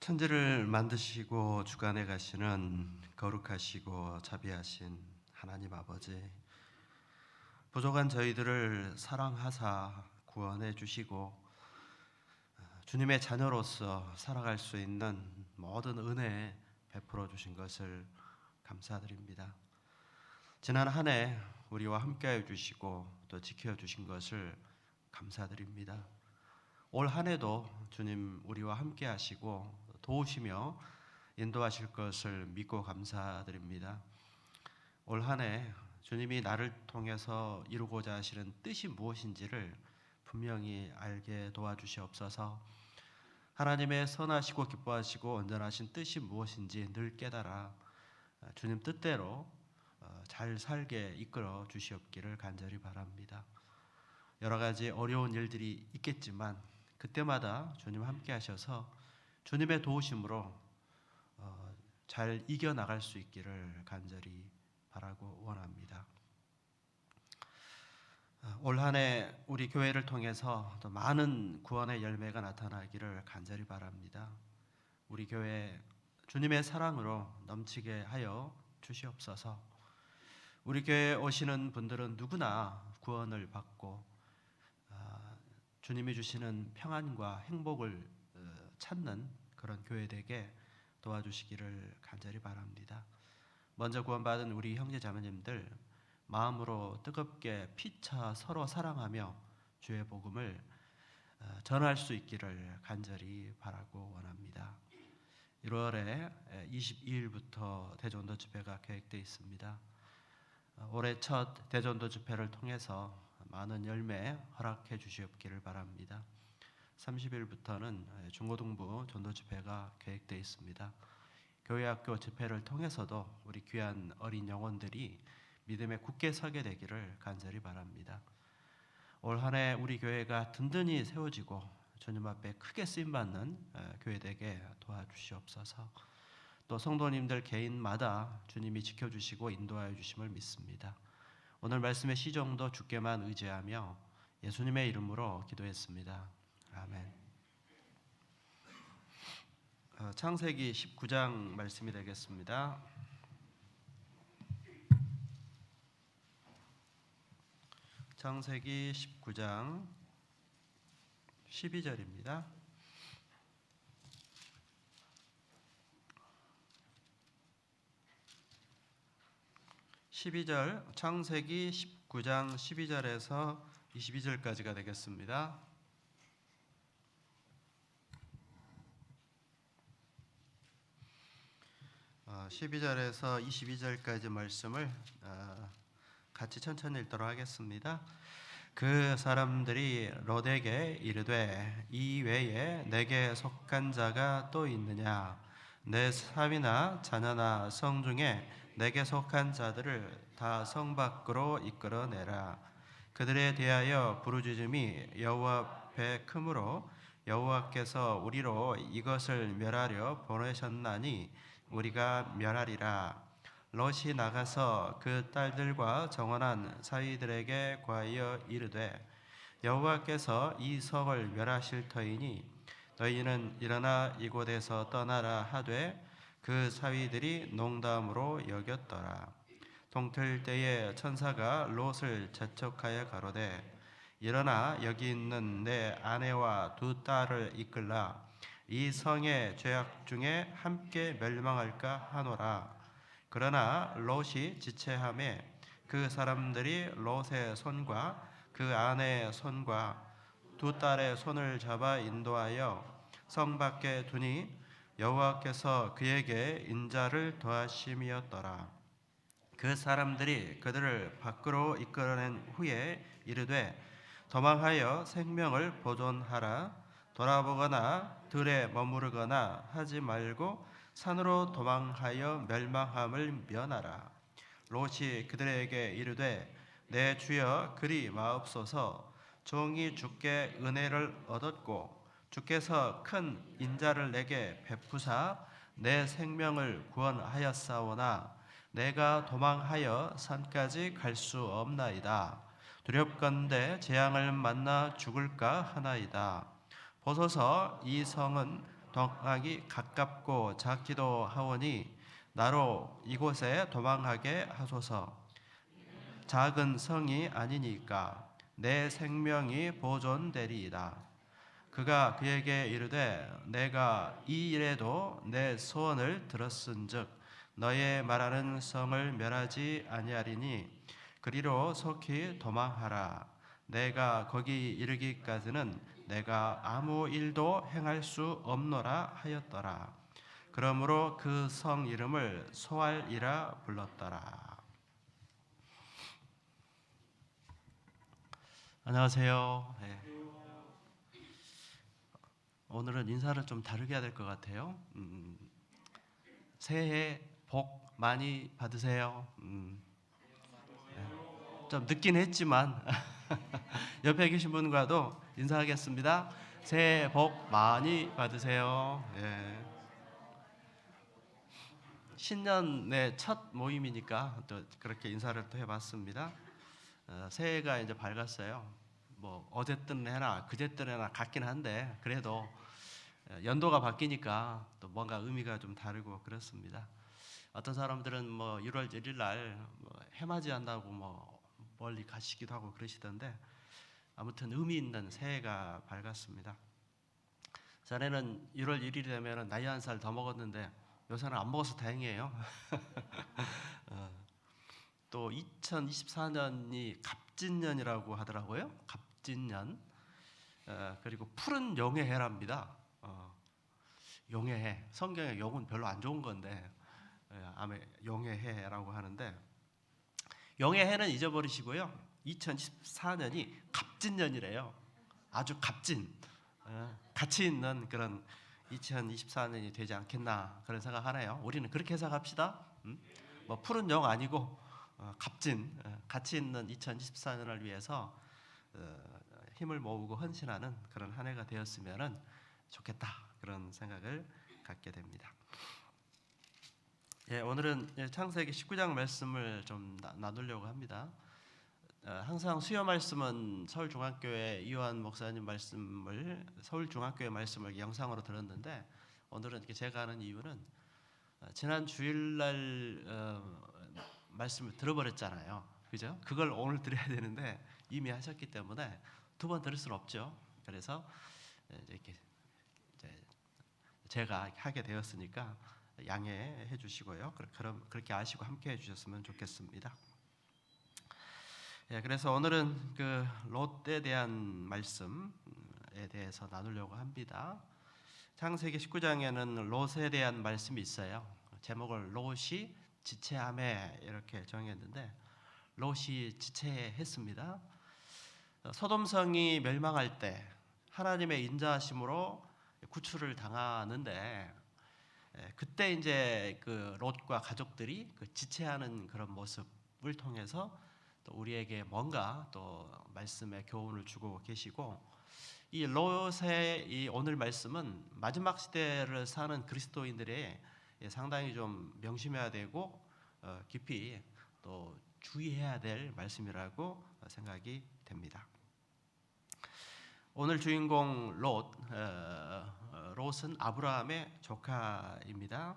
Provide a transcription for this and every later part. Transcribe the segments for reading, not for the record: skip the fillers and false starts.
천지를 만드시고 주관해 가시는 거룩하시고 자비하신 하나님 아버지, 부족한 저희들을 사랑하사 구원해 주시고 주님의 자녀로서 살아갈 수 있는 모든 은혜 베풀어 주신 것을 감사드립니다. 지난 한 해 우리와 함께해 주시고 또 지켜 주신 것을 감사드립니다. 올 한 해도 주님 우리와 함께 하시고 도우시며 인도하실 것을 믿고 감사드립니다. 올 한 해 주님이 나를 통해서 이루고자 하시는 뜻이 무엇인지를 분명히 알게 도와주시옵소서. 하나님의 선하시고 기뻐하시고 온전하신 뜻이 무엇인지 늘 깨달아 주님 뜻대로 잘 살게 이끌어 주시옵기를 간절히 바랍니다. 여러 가지 어려운 일들이 있겠지만 그때마다 주님 함께 하셔서 주님의 도우심으로 잘 이겨나갈 수 있기를 간절히 바라고 원합니다. 올 한 해 우리 교회를 통해서 또 많은 구원의 열매가 나타나기를 간절히 바랍니다. 우리 교회 주님의 사랑으로 넘치게 하여 주시옵소서. 우리 교회에 오시는 분들은 누구나 구원을 받고 주님이 주시는 평안과 행복을 찾는 그런 교회 되게 도와주시기를 간절히 바랍니다. 먼저 구원받은 우리 형제 자매님들 마음으로 뜨겁게 피차 서로 사랑하며 주의 복음을 전할 수 있기를 간절히 바라고 원합니다. 1월에 22일부터 대전도 집회가 계획되어 있습니다. 올해 첫 대전도 집회를 통해서 많은 열매 허락해 주시옵기를 바랍니다. 30일부터는 중고등부 전도 집회가 계획되어 있습니다. 교회학교 집회를 통해서도 우리 귀한 어린 영혼들이 믿음에 굳게 서게 되기를 간절히 바랍니다. 올 한 해 우리 교회가 든든히 세워지고 주님 앞에 크게 쓰임받는 교회 되게 도와주시옵소서. 또 성도님들 개인마다 주님이 지켜주시고 인도하여 주심을 믿습니다. 오늘 말씀의 시정도 주께만 의지하며 예수님의 이름으로 기도했습니다. 아멘. 창세기 19장 말씀이 되겠습니다. 창세기 19장 12절입니다. 12절, 창세기 19장 12절에서 22절까지가 되겠습니다. 12절에서 22절까지 말씀을 같이 천천히 읽도록 하겠습니다. 그 사람들이 롯에게 이르되 이 외에 내게 속한 자가 또 있느냐? 내 사위나 자녀나 성 중에 내게 속한 자들을 다 성 밖으로 이끌어내라. 그들에 대하여 부르짖음이 여호와 앞에 크므로 여호와께서 우리로 이것을 멸하려 보내셨나니 우리가 멸하리라. 롯이 나가서 그 딸들과 정원한 사위들에게 과하여 이르되 여호와께서 이 성을 멸하실 터이니 너희는 일어나 이곳에서 떠나라 하되 그 사위들이 농담으로 여겼더라. 동틀 때에 천사가 롯을 재촉하여 가로되 일어나 여기 있는 내 아내와 두 딸을 이끌라. 이 성의 죄악 중에 함께 멸망할까 하노라. 그러나 롯이 지체하매 그 사람들이 롯의 손과 그 아내의 손과 두 딸의 손을 잡아 인도하여 성 밖에 두니 여호와께서 그에게 인자를 더하심이었더라. 그 사람들이 그들을 밖으로 이끌어낸 후에 이르되 도망하여 생명을 보존하라. 돌아보거나 들에 머무르거나 하지 말고 산으로 도망하여 멸망함을 면하라. 롯이 그들에게 이르되 내 주여 그리 마옵소서. 종이 주께 은혜를 얻었고 주께서 큰 인자를 내게 베푸사 내 생명을 구원하였사오나 내가 도망하여 산까지 갈 수 없나이다. 두렵건대 재앙을 만나 죽을까 하나이다. 보소서 이 성은 도망하기 가깝고 작기도 하오니 나로 이곳에 도망하게 하소서. 작은 성이 아니니까 내 생명이 보존되리이다. 그가 그에게 이르되 내가 이 일에도 내 소원을 들었은즉 너의 말하는 성을 멸하지 아니하리니 그리로 속히 도망하라. 내가 거기 이르기까지는 내가 아무 일도 행할 수 없노라 하였더라. 그러므로 그 성 이름을 소알이라 불렀더라. 안녕하세요. 네. 오늘은 인사를 좀 다르게 해야 될 것 같아요. 새해 복 많이 받으세요. 좀 늦긴 했지만 옆에 계신 분과도 인사하겠습니다. 새해 복 많이 받으세요. 예. 신년의 첫 모임이니까 또 그렇게 인사를 또 해봤습니다. 새해가 이제 밝았어요. 뭐 어제 뜬 해나 그제 뜬 해나 같긴 한데 그래도 연도가 바뀌니까 또 뭔가 의미가 좀 다르고 그렇습니다. 어떤 사람들은 뭐 1월 1일 날뭐 해맞이 한다고 뭐 멀리 가시기도 하고 그러시던데 아무튼 의미 있는 새해가 밝았습니다. 전에는 1월 1일이 되면 나이 한 살 더 먹었는데 요새는 안 먹어서 다행이에요. 또 2024년이 갑진년이라고 하더라고요. 갑진년. 그리고 푸른 용의 해랍니다. 용의 해. 성경에 용은 별로 안 좋은 건데 아마 용의 해라고 하는데 용의 해는 잊어버리시고요. 2014년이 갑진년이래요. 아주 갑진. 가치 있는 그런 2024년이 되지 않겠나 그런 생각하네요. 우리는 그렇게 생각합시다. 뭐 푸른 용 아니고 값진 가치 있는 2024년을 위해서 힘을 모으고 헌신하는 그런 한 해가 되었으면 좋겠다 그런 생각을 갖게 됩니다. 예, 오늘은 창세기 19장 말씀을 좀 나누려고 합니다. 항상 수요 말씀은 서울중앙교회 이완 목사님 말씀을 서울중앙교회 말씀을 영상으로 들었는데 오늘은 이렇게 제가 하는 이유는 지난 주일날 말씀을 들어버렸잖아요. 그죠? 그걸 오늘 드려야 되는데 이미 하셨기 때문에 두 번 들을 수는 없죠. 그래서 이렇게 제가 하게 되었으니까 양해해 주시고요. 그럼 그렇게 아시고 함께 해 주셨으면 좋겠습니다. 예, 그래서 오늘은 그 롯에 대한 말씀에 대해서 나누려고 합니다. 창세기 19장에는 롯에 대한 말씀이 있어요. 제목을 롯이 지체함에 이렇게 정했는데 롯이 지체했습니다. 소돔성이 멸망할 때 하나님의 인자하심으로 구출을 당하는데 그때 이제 그 롯과 가족들이 그 지체하는 그런 모습을 통해서 또 우리에게 뭔가 또 말씀의 교훈을 주고 계시고 이 롯의 이 오늘 말씀은 마지막 시대를 사는 그리스도인들의 상당히 좀 명심해야 되고 깊이 또 주의해야 될 말씀이라고 생각이 됩니다. 오늘 주인공 롯은 아브라함의 조카입니다.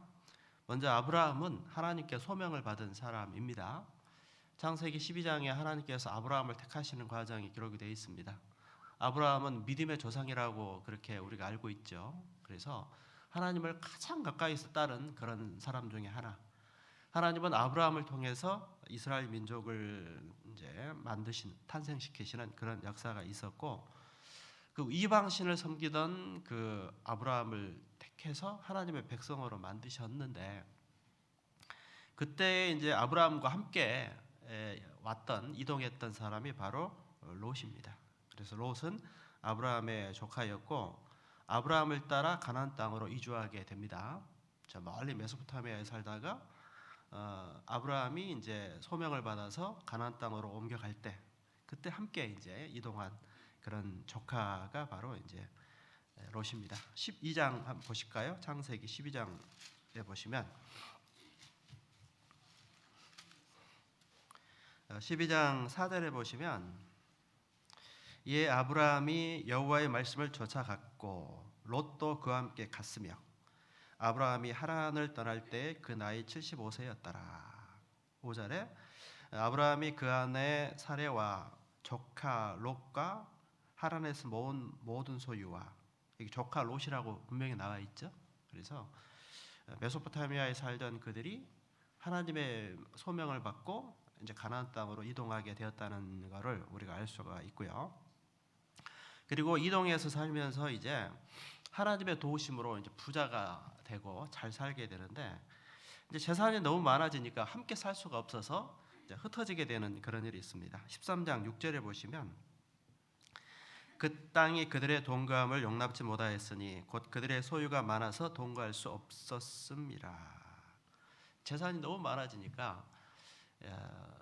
먼저 아브라함은 하나님께 소명을 받은 사람입니다. 창세기 12장에 하나님께서 아브라함을 택하시는 과정이 기록이 되어 있습니다. 아브라함은 믿음의 조상이라고 그렇게 우리가 알고 있죠. 그래서 하나님을 가장 가까이서 따른 그런 사람 중에 하나. 하나님은 아브라함을 통해서 이스라엘 민족을 이제 탄생시키시는 그런 역사가 있었고, 그 이방신을 섬기던 그 아브라함을 택해서 하나님의 백성으로 만드셨는데, 그때 이제 아브라함과 함께 이동했던 사람이 바로 롯입니다. 그래서 롯은 아브라함의 조카였고 아브라함을 따라 가나안 땅으로 이주하게 됩니다. 저 멀리 메소포타미아에 살다가 아브라함이 이제 소명을 받아서 가나안 땅으로 옮겨갈 때 그때 함께 이제 이동한 그런 조카가 바로 이제 롯입니다. 12장 한번 보실까요? 창세기 12장에 보시면 12장 4절에 보시면 이에 아브라함이 여호와의 말씀을 쫓아갔고 롯도 그와 함께 갔으며 아브라함이 하란을 떠날 때 그 나이 75세였더라. 5절에 아브라함이 그 안에 사레와 조카 롯과 하란에서 모은 모든 소유와, 여기 조카 롯이라고 분명히 나와 있죠. 그래서 메소포타미아에 살던 그들이 하나님의 소명을 받고 이제 가나안 땅으로 이동하게 되었다는 것을 우리가 알 수가 있고요. 그리고 이동해서 살면서 이제 하나님의 도우심으로 이제 부자가 되고 잘 살게 되는데, 이제 재산이 너무 많아지니까 함께 살 수가 없어서 이제 흩어지게 되는 그런 일이 있습니다. 13장 6절에 보시면 그 땅이 그들의 동거함을 용납지 못하였으니 곧 그들의 소유가 많아서 동거할 수 없었습니다. 재산이 너무 많아지니까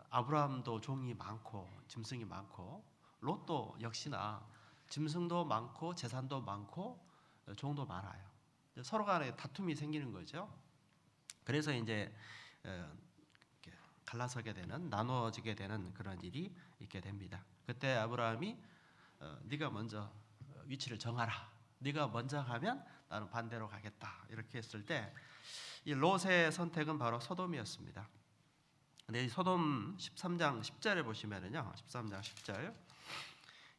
아브라함도 종이 많고 짐승이 많고 롯도 역시나 짐승도 많고 재산도 많고 종도 많아요. 서로 간에 다툼이 생기는 거죠. 그래서 이제 갈라서게 되는, 나누어지게 되는 그런 일이 있게 됩니다. 그때 아브라함이 네가 먼저 위치를 정하라. 네가 먼저 가면 나는 반대로 가겠다. 이렇게 했을 때 이 롯의 선택은 바로 소돔이었습니다. 근데 이 소돔 13장 10절에 보시면은요. 13장 10절.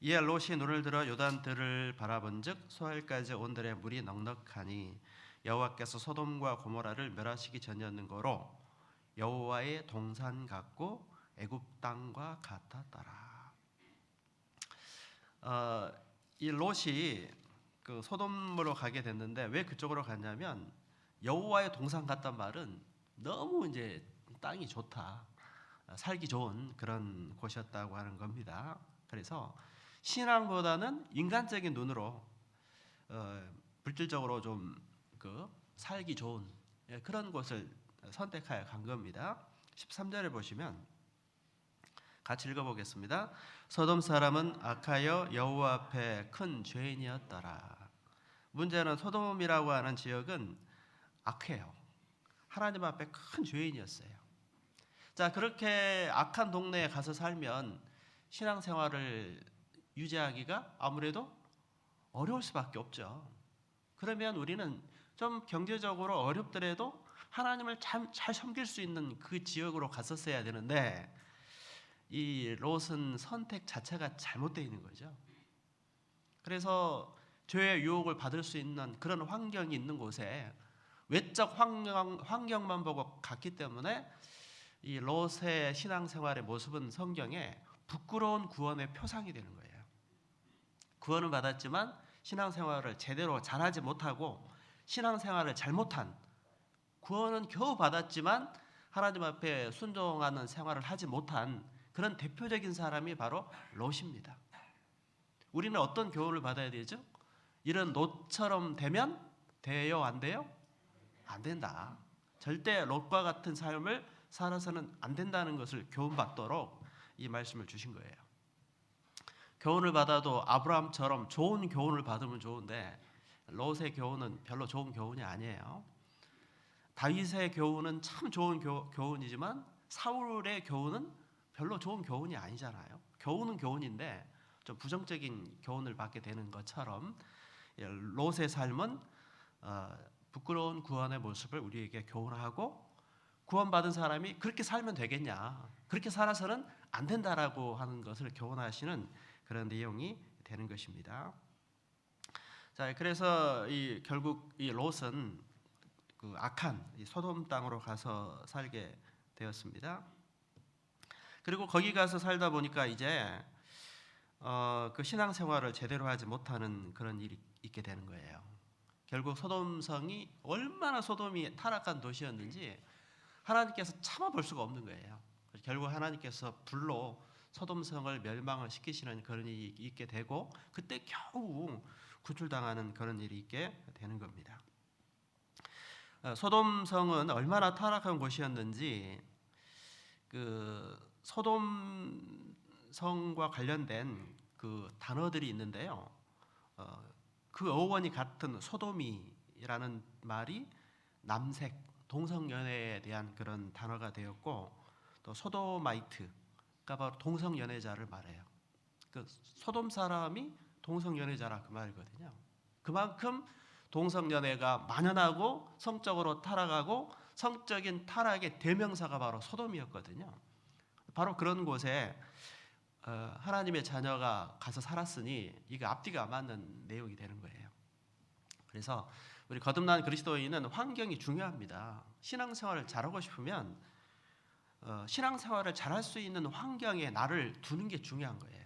이에 롯이 눈을 들어 요단들을 바라본즉 소알까지 온들의 물이 넉넉하니 여호와께서 소돔과 고모라를 멸하시기 전이었는고로 여호와의 동산 같고 애굽 땅과 같았더라. 이 롯이 그 소돔으로 가게 됐는데 왜 그쪽으로 갔냐면 여호와의 동산 같단 말은 너무 이제 땅이 좋다, 살기 좋은 그런 곳이었다고 하는 겁니다. 그래서 신앙보다는 인간적인 눈으로 물질적으로 좀 살기 좋은 그런 곳을 선택하여 간 겁니다. 13절에 보시면 같이 읽어보겠습니다. 소돔 사람은 악하여 여호와 앞에 큰 죄인이었더라. 문제는 소돔이라고 하는 지역은 악해요. 하나님 앞에 큰 죄인이었어요. 자, 그렇게 악한 동네에 가서 살면 신앙생활을 유지하기가 아무래도 어려울 수밖에 없죠. 그러면 우리는 좀 경제적으로 어렵더라도 하나님을 잘 섬길 수 있는 그 지역으로 갔었어야 되는데 이 롯은 선택 자체가 잘못되어 있는 거죠. 그래서 죄의 유혹을 받을 수 있는 그런 환경이 있는 곳에 외적 환경만 보고 갔기 때문에 이 롯의 신앙생활의 모습은 성경에 부끄러운 구원의 표상이 되는 거예요. 구원을 받았지만 신앙생활을 제대로 잘하지 못하고 신앙생활을 잘못한, 구원은 겨우 받았지만 하나님 앞에 순종하는 생활을 하지 못한 그런 대표적인 사람이 바로 롯입니다. 우리는 어떤 교훈을 받아야 되죠? 이런 롯처럼 되면 돼요, 안 돼요? 안 된다. 절대 롯과 같은 삶을 살아서는 안 된다는 것을 교훈받도록 이 말씀을 주신 거예요. 교훈을 받아도 아브라함처럼 좋은 교훈을 받으면 좋은데 롯의 교훈은 별로 좋은 교훈이 아니에요. 다윗의 교훈은 참 좋은 교훈이지만 사울의 교훈은 별로 좋은 교훈이 아니잖아요. 교훈은 교훈인데 좀 부정적인 교훈을 받게 되는 것처럼 롯의 삶은 부끄러운 구원의 모습을 우리에게 교훈하고, 구원받은 사람이 그렇게 살면 되겠냐, 그렇게 살아서는 안 된다라고 하는 것을 교훈하시는 그런 내용이 되는 것입니다. 자, 그래서 결국 이 롯은 그 악한 이 소돔 땅으로 가서 살게 되었습니다. 그리고 거기 가서 살다 보니까 이제 그 신앙생활을 제대로 하지 못하는 그런 일이 있게 되는 거예요. 결국 소돔성이 얼마나 소돔이 타락한 도시였는지 하나님께서 참아볼 수가 없는 거예요. 결국 하나님께서 불로 소돔성을 멸망을 시키시는 그런 일이 있게 되고 그때 겨우 구출당하는 그런 일이 있게 되는 겁니다. 소돔성은 얼마나 타락한 곳이었는지 그 소돔성과 관련된 그 단어들이 있는데요. 그 어원이 같은 소돔이라는 말이 남색, 동성연애에 대한 그런 단어가 되었고, 또 소도마이트가 바로 동성연애자를 말해요. 그 소돔 사람이 동성연애자라 그 말이거든요. 그만큼 동성연애가 만연하고 성적으로 타락하고 성적인 타락의 대명사가 바로 소돔이었거든요. 바로 그런 곳에 하나님의 자녀가 가서 살았으니 이게 앞뒤가 안 맞는 내용이 되는 거예요. 그래서 우리 거듭난 그리스도인은 환경이 중요합니다. 신앙생활을 잘하고 싶으면 신앙생활을 잘할 수 있는 환경에 나를 두는 게 중요한 거예요.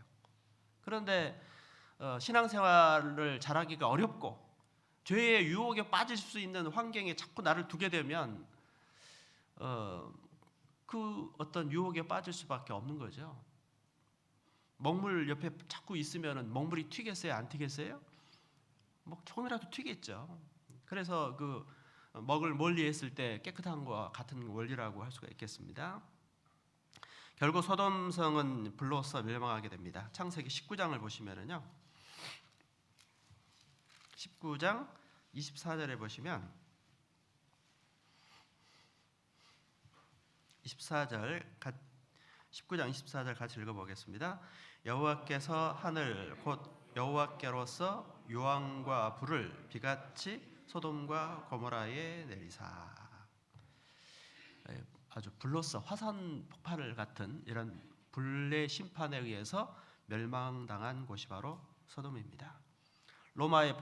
그런데 신앙생활을 잘하기가 어렵고 죄의 유혹에 빠질 수 있는 환경에 자꾸 나를 두게 되면 그 어떤 유혹에 빠질 수밖에 없는 거죠. 먹물 옆에 자꾸 있으면 먹물이 튀겠어요? 안 튀겠어요? 뭐 조금이라도 튀겠죠. 그래서 그 먹을 멀리했을 때 깨끗한 것과 같은 원리라고 할 수가 있겠습니다. 결국 소돔성은 불로써 멸망하게 됩니다. 창세기 19장을 보시면은요. 19장 24절에 보시면 19장 24절 같이 읽어보겠습니다. 여호와께서 하늘 곧 여호와께로서 유황과 불을 비같이 소돔과 고모라에 내리사. 아주 불로써 화산 폭발을 같은 이런 불의 심판에 의해서 멸망당한 곳이 바로 소돔입니다. 로마의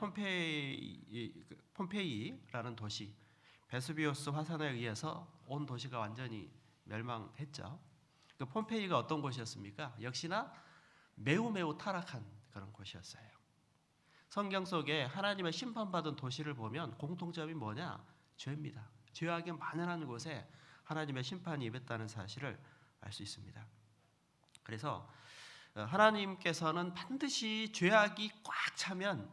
폼페이라는 도시, 베수비우스 화산에 의해서 온 도시가 완전히 멸망했죠. 그 폼페이가 어떤 곳이었습니까? 역시나 매우 타락한 그런 곳이었어요. 성경 속에 하나님의 심판받은 도시를 보면 공통점이 뭐냐? 죄입니다. 죄악이 만연한 곳에 하나님의 심판이 임했다는 사실을 알 수 있습니다. 그래서 하나님께서는 반드시 죄악이 꽉 차면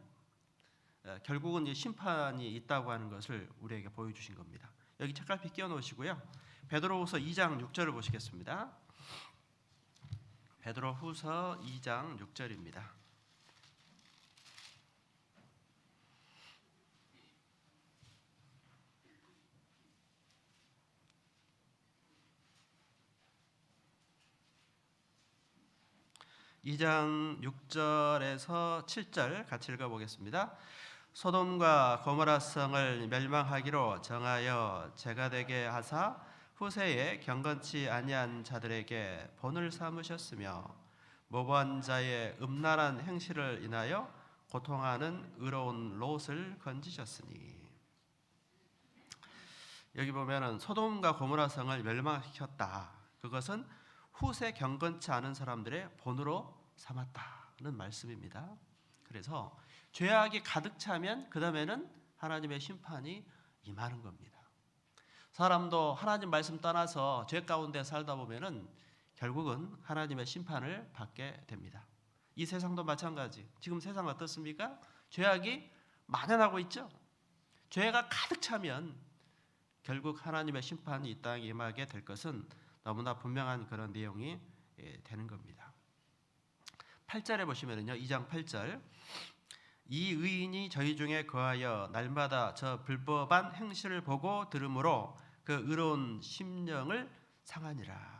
결국은 심판이 있다고 하는 것을 우리에게 보여주신 겁니다. 여기 책갈피 끼워놓으시고요. 베드로후서 2장 6절을 보시겠습니다. 베드로후서 2장 6절입니다. (2장 6절에서 7절) 같이 읽어보겠습니다. 소돔과 고모라 성을 멸망하기로 정하여 제가 되게 하사 후세에 경건치 아니한 자들에게 본을 삼으셨으며 모범한 자의 음란한 행실을 인하여 고통하는 의로운 롯을 건지셨으니. 여기 보면은 소돔과 고모라 성을 멸망시켰다. 그것은 후세 경건치 않은 사람들의 본으로 삼았다는 말씀입니다. 그래서 죄악이 가득 차면 그 다음에는 하나님의 심판이 임하는 겁니다. 사람도 하나님 말씀 떠나서 죄 가운데 살다 보면은 결국은 하나님의 심판을 받게 됩니다. 이 세상도 마찬가지. 지금 세상 어떻습니까? 죄악이 만연하고 있죠. 죄가 가득 차면 결국 하나님의 심판이 이 땅에 임하게 될 것은 너무나 분명한 그런 내용이 되는 겁니다. 8절에 보시면은요. 2장 8절. 이 의인이 저희 중에 거하여 날마다 저 불법한 행실을 보고 들으므로 그 의로운 심령을 상하니라.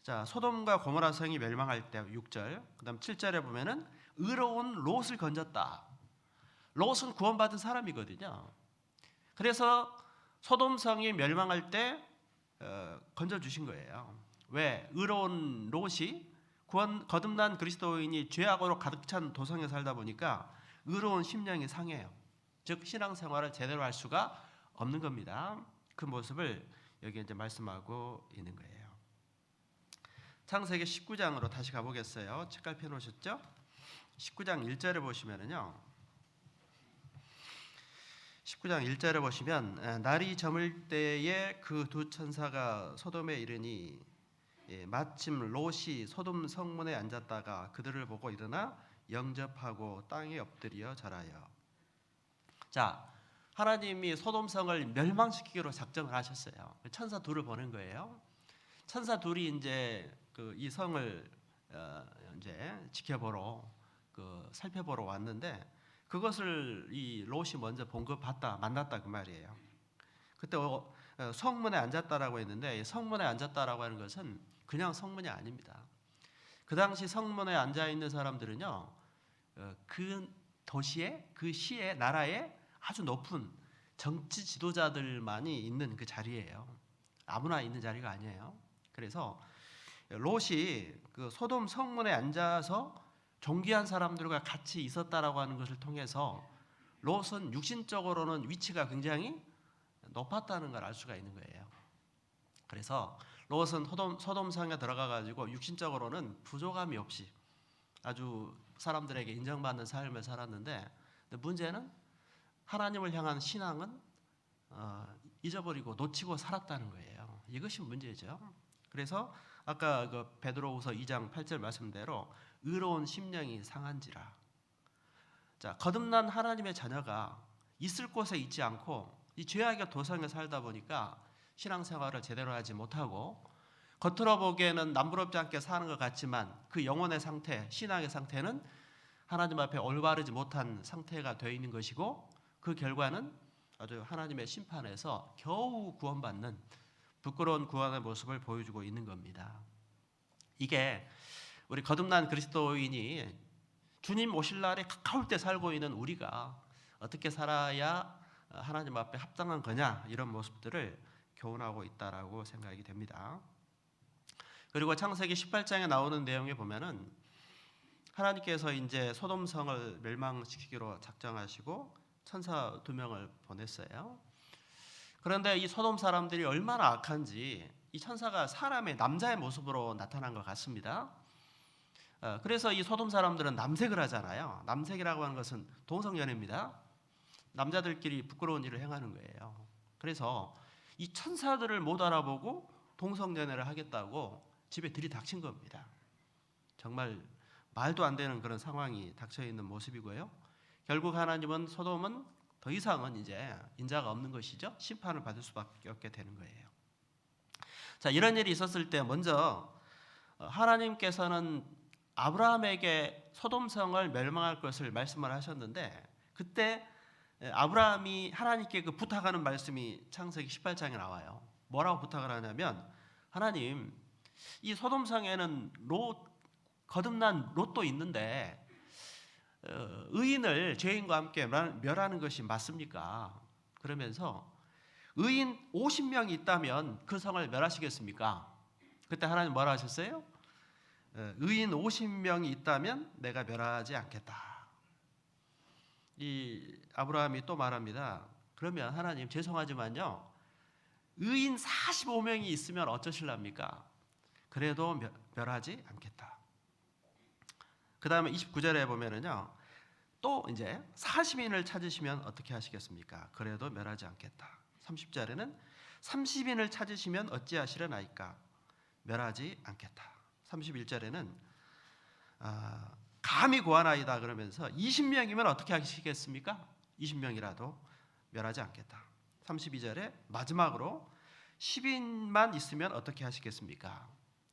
자, 소돔과 고모라 성이 멸망할 때 6절, 그다음 7절에 보면은 의로운 롯을 건졌다. 롯은 구원받은 사람이거든요. 그래서 소돔 성이 멸망할 때 건져 주신 거예요. 왜? 의로운 롯이 거듭난 그리스도인이 죄악으로 가득 찬 도성에 살다 보니까 의로운 심령이 상해요. 즉 신앙생활을 제대로 할 수가 없는 겁니다. 그 모습을 여기 이제 말씀하고 있는 거예요. 창세기 19장으로 다시 가보겠어요. 책갈 펴놓으셨죠? 19장 1절에 보시면은요. 19장 1절에 보시면 날이 저물 때에 그 두 천사가 소돔에 이르니 마침 롯이 소돔 성문에 앉았다가 그들을 보고 일어나 영접하고 땅에 엎드려 절하여. 자, 하나님이 소돔 성을 멸망시키기로 작정을 하셨어요. 천사 둘을 보낸 거예요. 천사 둘이 이제 이 성을 이제 지켜보러 살펴보러 왔는데 그것을 이 롯이 먼저 봤다 만났다 그 말이에요. 그때 성문에 앉았다라고 했는데 성문에 앉았다라고 하는 것은 그냥 성문이 아닙니다. 그 당시 성문에 앉아 있는 사람들은요, 그 도시에, 그 시에, 나라에 아주 높은 정치 지도자들만이 있는 그 자리예요. 아무나 있는 자리가 아니에요. 그래서 롯이 그 소돔 성문에 앉아서 존귀한 사람들과 같이 있었다라고 하는 것을 통해서 롯은 육신적으로는 위치가 굉장히 높았다는 걸 알 수가 있는 거예요. 그래서 롯은 소돔성에 들어가 가지고 육신적으로는 부족함이 없이 아주 사람들에게 인정받는 삶을 살았는데, 문제는 하나님을 향한 신앙은 잊어버리고 놓치고 살았다는 거예요. 이것이 문제죠. 그래서 아까 그 베드로후서 2장 8절 말씀대로 의로운 심령이 상한지라. 자, 거듭난 하나님의 자녀가 있을 곳에 있지 않고 이 죄악의 도성에 살다 보니까 신앙생활을 제대로 하지 못하고 겉으로 보기에는 남부럽지 않게 사는 것 같지만 그 영혼의 상태, 신앙의 상태는 하나님 앞에 올바르지 못한 상태가 되어 있는 것이고, 그 결과는 아주 하나님의 심판에서 겨우 구원받는 부끄러운 구원의 모습을 보여주고 있는 겁니다. 이게 우리 거듭난 그리스도인이 주님 오실 날에 가까울 때 살고 있는 우리가 어떻게 살아야 하나님 앞에 합당한 거냐, 이런 모습들을 교훈하고 있다라고 생각이 됩니다. 그리고 창세기 18장에 나오는 내용에 보면은 하나님께서 이제 소돔성을 멸망시키기로 작정하시고 천사 2명을 보냈어요. 그런데 이 소돔 사람들이 얼마나 악한지 이 천사가 남자의 모습으로 나타난 것 같습니다. 그래서 이 소돔 사람들은 남색을 하잖아요. 남색이라고 하는 것은 동성연애입니다. 남자들끼리 부끄러운 일을 행하는 거예요. 그래서 이 천사들을 못 알아보고 동성연애를 하겠다고 집에 들이닥친 겁니다. 정말 말도 안 되는 그런 상황이 닥쳐 있는 모습이고요. 결국 하나님은 소돔은 더 이상은 이제 인자가 없는 것이죠. 심판을 받을 수밖에 없게 되는 거예요. 자, 이런 일이 있었을 때 먼저 하나님께서는 아브라함에게 소돔성을 멸망할 것을 말씀을 하셨는데, 그때 아브라함이 하나님께 그 부탁하는 말씀이 창세기 18장에 나와요. 뭐라고 부탁을 하냐면, 하나님, 이 소돔성에는 거듭난 롯도 있는데 의인을 죄인과 함께 멸하는 것이 맞습니까? 그러면서 의인 50명이 있다면 그 성을 멸하시겠습니까? 그때 하나님 뭐라 하셨어요? 의인 50명이 있다면 내가 멸하지 않겠다. 이 아브라함이 또 말합니다. 그러면 하나님 죄송하지만요, 의인 45명이 있으면 어쩌실랍니까? 그래도 멸하지 않겠다. 그 다음에 29절에 보면은요, 또 이제 40인을 찾으시면 어떻게 하시겠습니까? 그래도 멸하지 않겠다. 30절에는 30인을 찾으시면 어찌하시려나이까? 멸하지 않겠다. 31절에는 감히 고하나이다 그러면서 20명이면 어떻게 하시겠습니까? 20명이라도 멸하지 않겠다. 32절에 마지막으로 10인만 있으면 어떻게 하시겠습니까?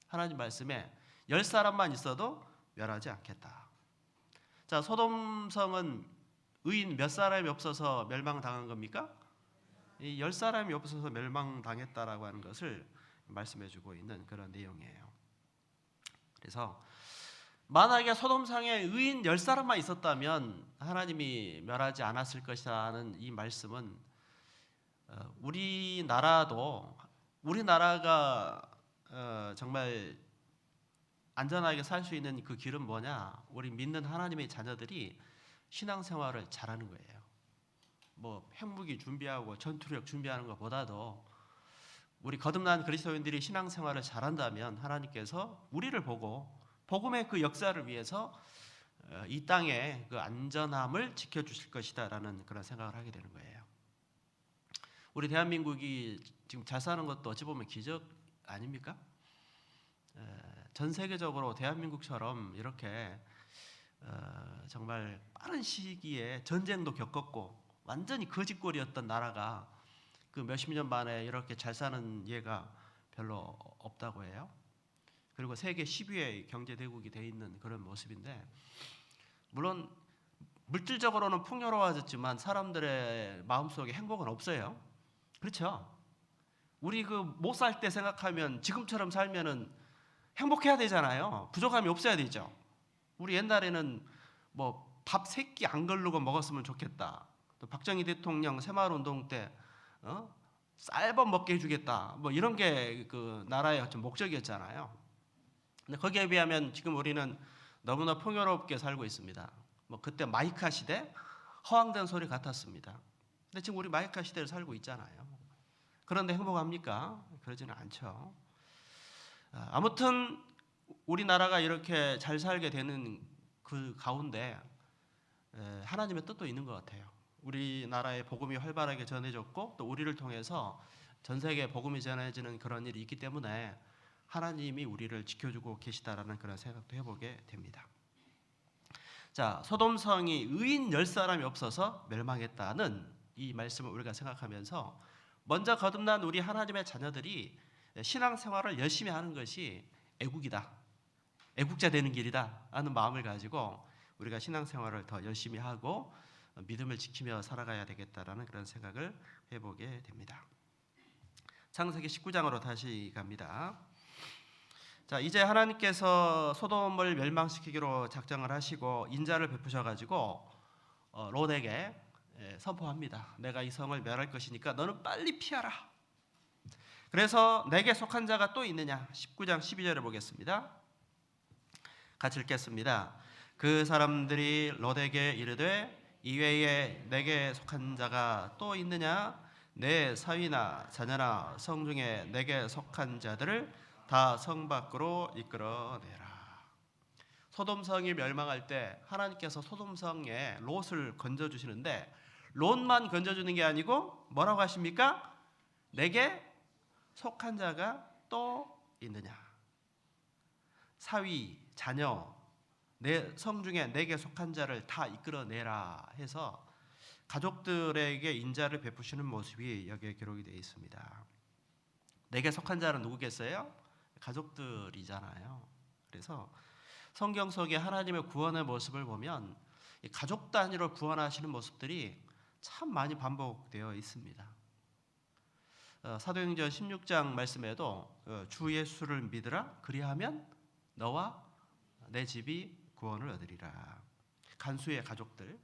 하나님 말씀에 10사람만 있어도 멸하지 않겠다. 자, 소돔성은 의인 몇 사람이 없어서 멸망당한 겁니까? 이 10사람이 없어서 멸망당했다라고 하는 것을 말씀해주고 있는 그런 내용이에요. 그래서 만약에 소돔성에 의인 10사람만 있었다면 하나님이 멸하지 않았을 것이라는 이 말씀은 우리나라가 정말 안전하게 살 수 있는 그 길은 뭐냐? 우리 믿는 하나님의 자녀들이 신앙생활을 잘하는 거예요. 뭐 핵무기 준비하고 전투력 준비하는 것보다도 우리 거듭난 그리스도인들이 신앙생활을 잘한다면 하나님께서 우리를 보고 복음의 그 역사를 위해서 이 땅의 그 안전함을 지켜주실 것이다라는 그런 생각을 하게 되는 거예요. 우리 대한민국이 지금 잘 사는 것도 어찌 보면 기적 아닙니까? 전 세계적으로 대한민국처럼 이렇게 정말 빠른 시기에 전쟁도 겪었고 완전히 거짓골이었던 나라가 그 몇십 년 만에 이렇게 잘 사는 예가 별로 없다고 해요. 그리고 세계 10위의 경제대국이 돼 있는 그런 모습인데, 물론 물질적으로는 풍요로워졌지만 사람들의 마음속에 행복은 없어요. 그렇죠? 우리 그 못 살 때 생각하면 지금처럼 살면은 행복해야 되잖아요. 부족함이 없어야 되죠. 우리 옛날에는 뭐 밥 3끼 안 거르고 먹었으면 좋겠다. 또 박정희 대통령 새마을운동 때 쌀밥 먹게 해주겠다. 뭐 이런 게 그 나라의 어떤 목적이었잖아요. 근데 거기에 비하면 지금 우리는 너무나 풍요롭게 살고 있습니다. 뭐 그때 마이카 시대 허황된 소리 같았습니다. 근데 지금 우리 마이카 시대를 살고 있잖아요. 그런데 행복합니까? 그러지는 않죠. 아무튼 우리나라가 이렇게 잘 살게 되는 그 가운데 하나님의 뜻도 있는 것 같아요. 우리나라의 복음이 활발하게 전해졌고 또 우리를 통해서 전 세계에 복음이 전해지는 그런 일이 있기 때문에 하나님이 우리를 지켜주고 계시다라는 그런 생각도 해보게 됩니다. 자, 소돔성이 의인 10사람이 없어서 멸망했다는 이 말씀을 우리가 생각하면서 먼저 거듭난 우리 하나님의 자녀들이 신앙생활을 열심히 하는 것이 애국이다, 애국자 되는 길이다 하는 마음을 가지고 우리가 신앙생활을 더 열심히 하고 믿음을 지키며 살아가야 되겠다라는 그런 생각을 해보게 됩니다. 창세기 19장으로 다시 갑니다. 자, 이제 하나님께서 소돔을 멸망시키기로 작정을 하시고 인자를 베푸셔가지고 롯에게 선포합니다. 내가 이 성을 멸할 것이니까 너는 빨리 피하라. 그래서 내게 속한 자가 또 있느냐? 19장 12절에 보겠습니다. 같이 읽겠습니다. 그 사람들이 롯에게 이르되 이외에 내게 속한 자가 또 있느냐? 내 사위나 자녀나 성 중에 내게 속한 자들을 다 성 밖으로 이끌어내라. 소돔성이 멸망할 때 하나님께서 소돔성에 롯을 건져주시는데 롯만 건져주는 게 아니고 뭐라고 하십니까? 내게 속한 자가 또 있느냐? 사위, 자녀, 내 성 중에 내게 속한 자를 다 이끌어내라 해서 가족들에게 인자를 베푸시는 모습이 여기에 기록이 되어 있습니다. 내게 속한 자는 누구겠어요? 가족들이잖아요. 그래서 성경 속에 하나님의 구원의 모습을 보면 가족 단위로 구원하시는 모습들이 참 많이 반복되어 있습니다. 사도행전 16장 말씀에도 주 예수를 믿으라 그리하면 너와 내 집이 구원을 얻으리라. 간수의 가족들,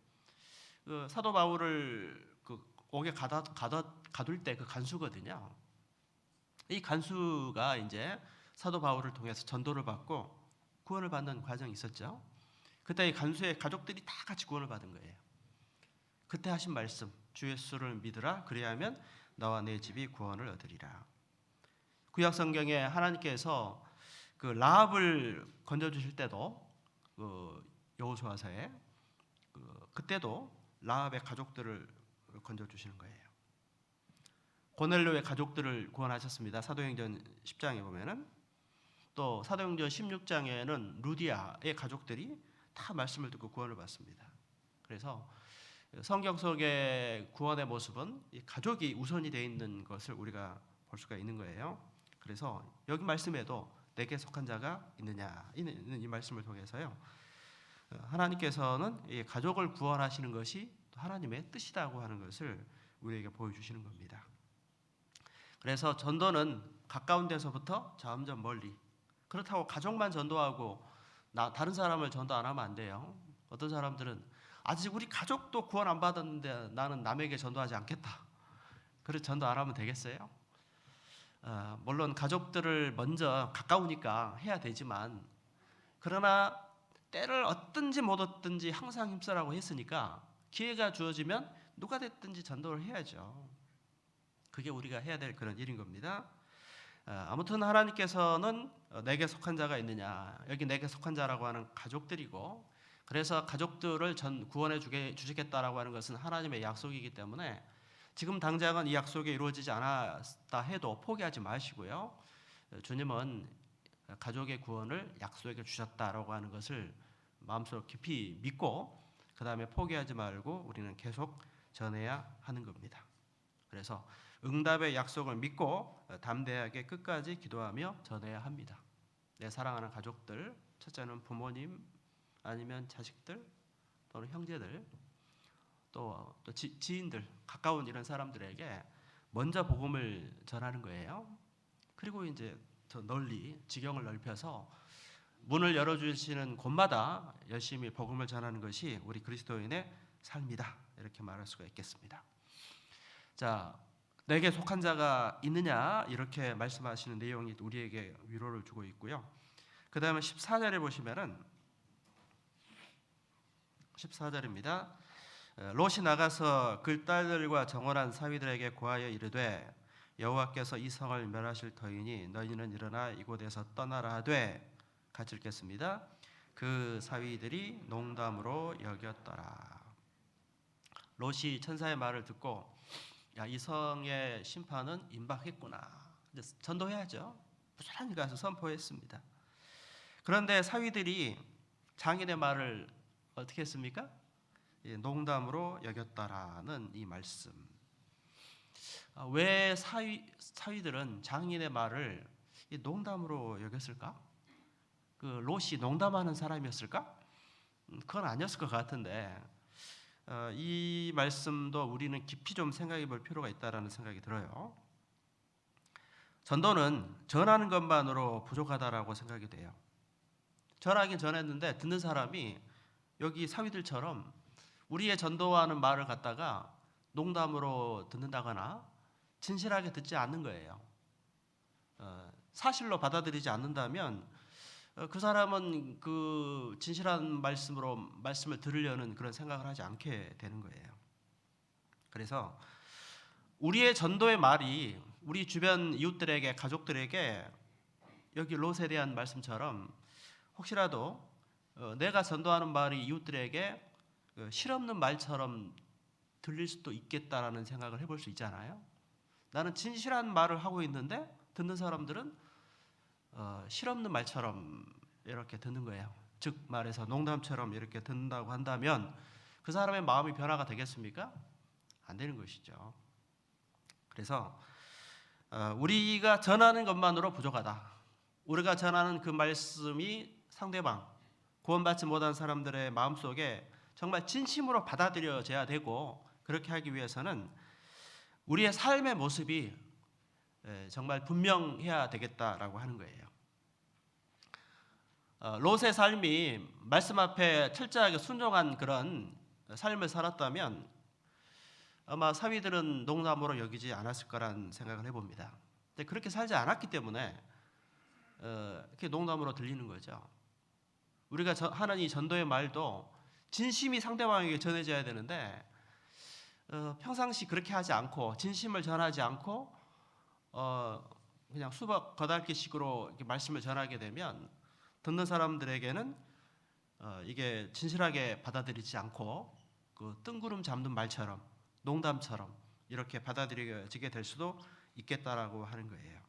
사도 바울을 옥에 가둘 때 그 간수거든요. 이 간수가 이제 사도 바울을 통해서 전도를 받고 구원을 받는 과정이 있었죠. 그때 이 간수의 가족들이 다 같이 구원을 받은 거예요. 그때 하신 말씀, 주 예수를 믿으라 그리하면 너와 내 집이 구원을 얻으리라. 구약 성경에 하나님께서 그 라합을 건져 주실 때도 여호수아서에 그때도 라합의 가족들을 건져 주시는 거예요. 고넬료의 가족들을 구원하셨습니다. 사도행전 10장에 보면은 또 사도행전 16장에는 루디아의 가족들이 다 말씀을 듣고 구원을 받습니다. 그래서 성경 속의 구원의 모습은 이 가족이 우선이 되어 있는 것을 우리가 볼 수가 있는 거예요. 그래서 여기 말씀에도 내게 속한 자가 있느냐 이 말씀을 통해서요. 하나님께서는 이 가족을 구원하시는 것이 하나님의 뜻이라고 하는 것을 우리에게 보여주시는 겁니다. 그래서 전도는 가까운 데서부터 점점 멀리. 그렇다고 가족만 전도하고 다른 사람을 전도 안 하면 안 돼요. 어떤 사람들은 아직 우리 가족도 구원 안 받았는데 나는 남에게 전도하지 않겠다. 그래서 전도 안 하면 되겠어요? 물론 가족들을 먼저 가까우니까 해야 되지만 그러나 때를 얻든지 못 얻든지 항상 힘쓰라고 했으니까 기회가 주어지면 누가 됐든지 전도를 해야죠. 그게 우리가 해야 될 그런 일인 겁니다. 아무튼 하나님께서는 내게 속한 자가 있느냐, 여기 내게 속한 자라고 하는 가족들이고, 그래서 가족들을 구원해 주시겠다라고 하는 것은 하나님의 약속이기 때문에 지금 당장은 이 약속이 이루어지지 않았다 해도 포기하지 마시고요. 주님은 가족의 구원을 약속해 주셨다라고 하는 것을 마음속 깊이 믿고 그 다음에 포기하지 말고 우리는 계속 전해야 하는 겁니다. 그래서 응답의 약속을 믿고 담대하게 끝까지 기도하며 전해야 합니다. 내 사랑하는 가족들, 첫째는 부모님 아니면 자식들 또는 형제들 또 지인들, 가까운 이런 사람들에게 먼저 복음을 전하는 거예요. 그리고 이제 더 널리 지경을 넓혀서 문을 열어주시는 곳마다 열심히 복음을 전하는 것이 우리 그리스도인의 삶이다, 이렇게 말할 수가 있겠습니다. 자, 내게 속한 자가 있느냐, 이렇게 말씀하시는 내용이 우리에게 위로를 주고 있고요. 그 다음에 14절에 보시면은 14절입니다. 롯이 나가서 그 딸들과 정원한 사위들에게 고하여 이르되 여호와께서 이 성을 멸하실 터이니 너희는 일어나 이곳에서 떠나라 하되, 같이 읽겠습니다. 그 사위들이 농담으로 여겼더라. 롯이 천사의 말을 듣고, 야, 이 성의 심판은 임박했구나, 이제 전도해야죠. 부지런히 가서 선포했습니다. 그런데 사위들이 장인의 말을 어떻게 했습니까? 농담으로 여겼다라는 이 말씀. 왜 사위들은 장인의 말을 농담으로 여겼을까? 그 롯이 농담하는 사람이었을까? 그건 아니었을 것 같은데, 이 말씀도 우리는 깊이 좀 생각해 볼 필요가 있다라는 생각이 들어요. 전도는 전하는 것만으로 부족하다라고 생각이 돼요. 전하긴 전했는데 듣는 사람이 여기 사위들처럼 우리의 전도하는 말을 갖다가 농담으로 듣는다거나 진실하게 듣지 않는 거예요. 사실로 받아들이지 않는다면 그 사람은 그 진실한 말씀을 들으려는 그런 생각을 하지 않게 되는 거예요. 그래서 우리의 전도의 말이 우리 주변 이웃들에게, 가족들에게 여기 롯에 대한 말씀처럼 혹시라도 내가 전도하는 말이 이웃들에게 실없는 말처럼 들릴 수도 있겠다라는 생각을 해볼 수 있잖아요. 나는 진실한 말을 하고 있는데 듣는 사람들은 실없는 말처럼 이렇게 듣는 거예요. 즉 말해서 농담처럼 이렇게 듣는다고 한다면 그 사람의 마음이 변화가 되겠습니까? 안 되는 것이죠. 그래서 우리가 전하는 것만으로 부족하다. 우리가 전하는 그 말씀이 상대방, 구원받지 못한 사람들의 마음속에 정말 진심으로 받아들여져야 되고, 그렇게 하기 위해서는 우리의 삶의 모습이 정말 분명해야 되겠다라고 하는 거예요. 롯의 삶이 말씀 앞에 철저하게 순종한 그런 삶을 살았다면 아마 사위들은 농담으로 여기지 않았을 거란 생각을 해봅니다. 근데 그렇게 살지 않았기 때문에 이렇게 농담으로 들리는 거죠. 우리가 하는 이 전도의 말도 진심이 상대방에게 전해져야 되는데 평상시 그렇게 하지 않고 진심을 전하지 않고 그냥 수박 거달기식으로 이렇게 말씀을 전하게 되면 듣는 사람들에게는 이게 진실하게 받아들이지 않고 그 뜬구름 잡는 말처럼, 농담처럼 이렇게 받아들여지게 될 수도 있겠다라고 하는 거예요.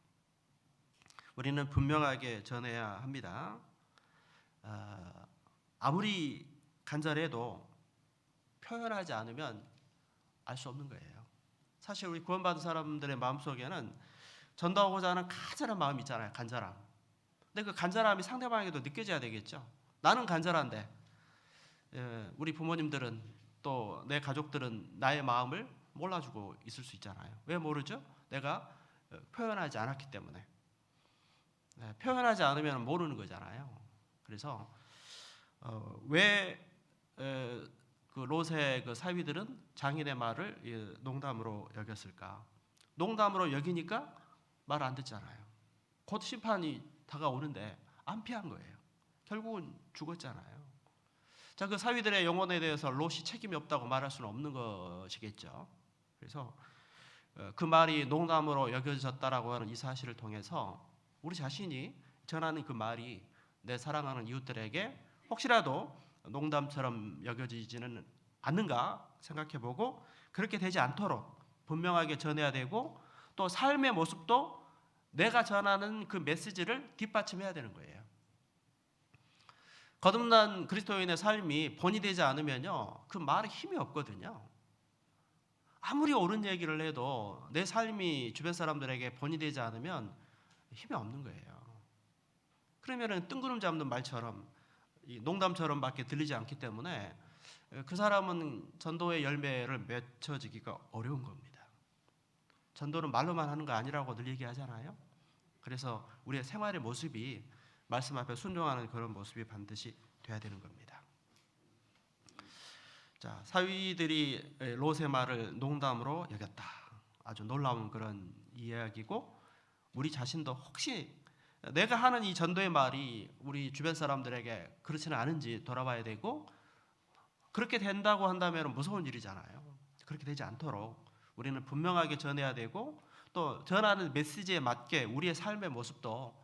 우리는 분명하게 전해야 합니다. 아무리 간절해도 표현하지 않으면 알 수 없는 거예요. 사실 우리 구원받은 사람들의 마음속에는 전도하고자 하는 간절한 마음이 있잖아요. 간절함. 근데 그 간절함이 상대방에게도 느껴져야 되겠죠. 나는 간절한데 우리 부모님들은 또 내 가족들은 나의 마음을 몰라주고 있을 수 있잖아요. 왜 모르죠? 내가 표현하지 않았기 때문에. 표현하지 않으면 모르는 거잖아요. 그래서 그 롯의 그 사위들은 장인의 말을 농담으로 여겼을까? 농담으로 여기니까 말 안 듣잖아요. 곧 심판이 다가오는데 안 피한 거예요. 결국은 죽었잖아요. 자, 그 사위들의 영혼에 대해서 롯이 책임이 없다고 말할 수는 없는 것이겠죠. 그래서 그 말이 농담으로 여겨졌다라고 하는 이 사실을 통해서 우리 자신이 전하는 그 말이 내 사랑하는 이웃들에게 혹시라도 농담처럼 여겨지지는 않는가 생각해보고, 그렇게 되지 않도록 분명하게 전해야 되고, 또 삶의 모습도 내가 전하는 그 메시지를 뒷받침해야 되는 거예요. 거듭난 그리스도인의 삶이 본이 되지 않으면요, 그 말에 힘이 없거든요. 아무리 옳은 얘기를 해도 내 삶이 주변 사람들에게 본이 되지 않으면 힘이 없는 거예요. 그러면은 뜬구름 잡는 말처럼, 농담처럼밖에 들리지 않기 때문에 그 사람은 전도의 열매를 맺혀지기가 어려운 겁니다. 전도는 말로만 하는 거 아니라고 늘 얘기하잖아요. 그래서 우리의 생활의 모습이 말씀 앞에 순종하는 그런 모습이 반드시 돼야 되는 겁니다. 자, 사위들이 롯의 말을 농담으로 여겼다. 아주 놀라운 그런 이야기고, 우리 자신도 혹시 내가 하는 이 전도의 말이 우리 주변 사람들에게 그렇지는 않은지 돌아봐야 되고, 그렇게 된다고 한다면 무서운 일이잖아요. 그렇게 되지 않도록 우리는 분명하게 전해야 되고, 또 전하는 메시지에 맞게 우리의 삶의 모습도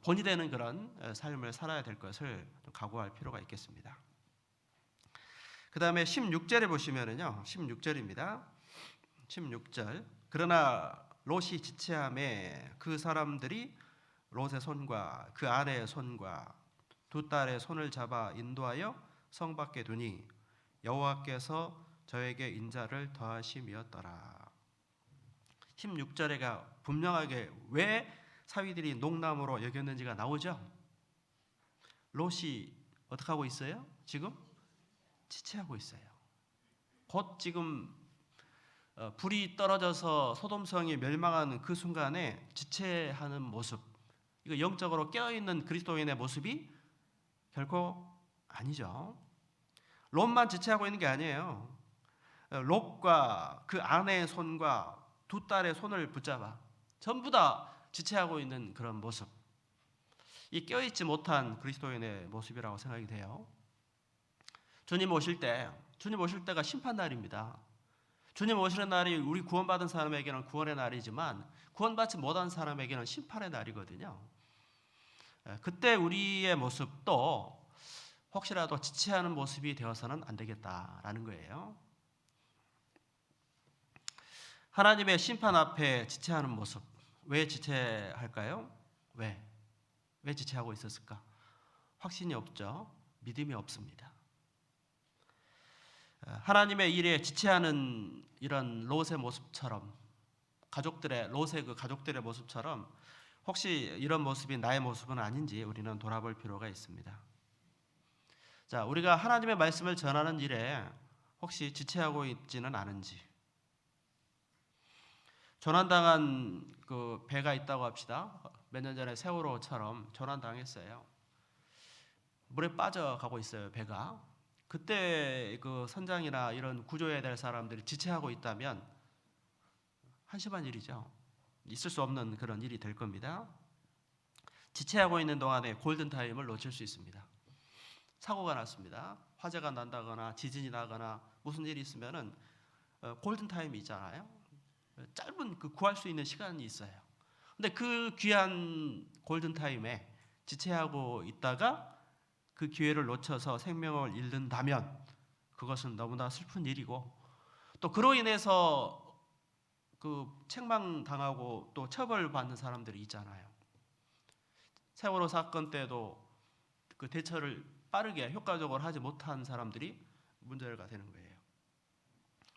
본이 되는 그런 삶을 살아야 될 것을 각오할 필요가 있겠습니다. 그 다음에 16절에 보시면은요, 16절입니다. 16절. 그러나 롯이 지체함에 그 사람들이 롯의 손과 그 아내의 손과 두 딸의 손을 잡아 인도하여 성 밖에 두니 여호와께서 저에게 인자를 더하심이었더라. 16절에가 분명하게 왜 사위들이 농담으로 여겼는지가 나오죠. 롯이 어떻게 하고 있어요? 지금 지체하고 있어요. 곧 지금 불이 떨어져서 소돔성이 멸망하는 그 순간에 지체하는 모습, 이거 영적으로 깨어있는 그리스도인의 모습이 결코 아니죠. 롯만 지체하고 있는 게 아니에요. 롯과 그 아내의 손과 두 딸의 손을 붙잡아 전부 다 지체하고 있는 그런 모습, 이 깨어있지 못한 그리스도인의 모습이라고 생각이 돼요. 주님 오실 때가 심판날입니다. 주님 오시는 날이 우리 구원받은 사람에게는 구원의 날이지만 구원받지 못한 사람에게는 심판의 날이거든요. 그때 우리의 모습도 혹시라도 지체하는 모습이 되어서는 안 되겠다라는 거예요. 하나님의 심판 앞에 지체하는 모습, 왜 지체할까요? 왜 지체하고 있었을까? 확신이 없죠. 믿음이 없습니다. 하나님의 일에 지체하는 이런 롯의 모습처럼, 롯의 그 가족들의 모습처럼 혹시 이런 모습이 나의 모습은 아닌지 우리는 돌아볼 필요가 있습니다. 자, 우리가 하나님의 말씀을 전하는 일에 혹시 지체하고 있지는 않은지. 조난당한 그 배가 있다고 합시다. 몇 년 전에 세월호처럼 조난당했어요. 물에 빠져가고 있어요, 배가. 그때 그 선장이나 이런 구조해야 될 사람들이 지체하고 있다면 한심한 일이죠. 있을 수 없는 그런 일이 될 겁니다. 지체하고 있는 동안에 골든타임을 놓칠 수 있습니다. 사고가 났습니다. 화재가 난다거나 지진이 나거나 무슨 일이 있으면은 골든타임이 있잖아요. 짧은 그 구할 수 있는 시간이 있어요. 근데 그 귀한 골든타임에 지체하고 있다가 그 기회를 놓쳐서 생명을 잃는다면 그것은 너무나 슬픈 일이고, 또 그로 인해서 그 책망당하고 또 처벌받는 사람들이 있잖아요. 세월호 사건 때도 그 대처를 빠르게 효과적으로 하지 못한 사람들이 문제가 되는 거예요.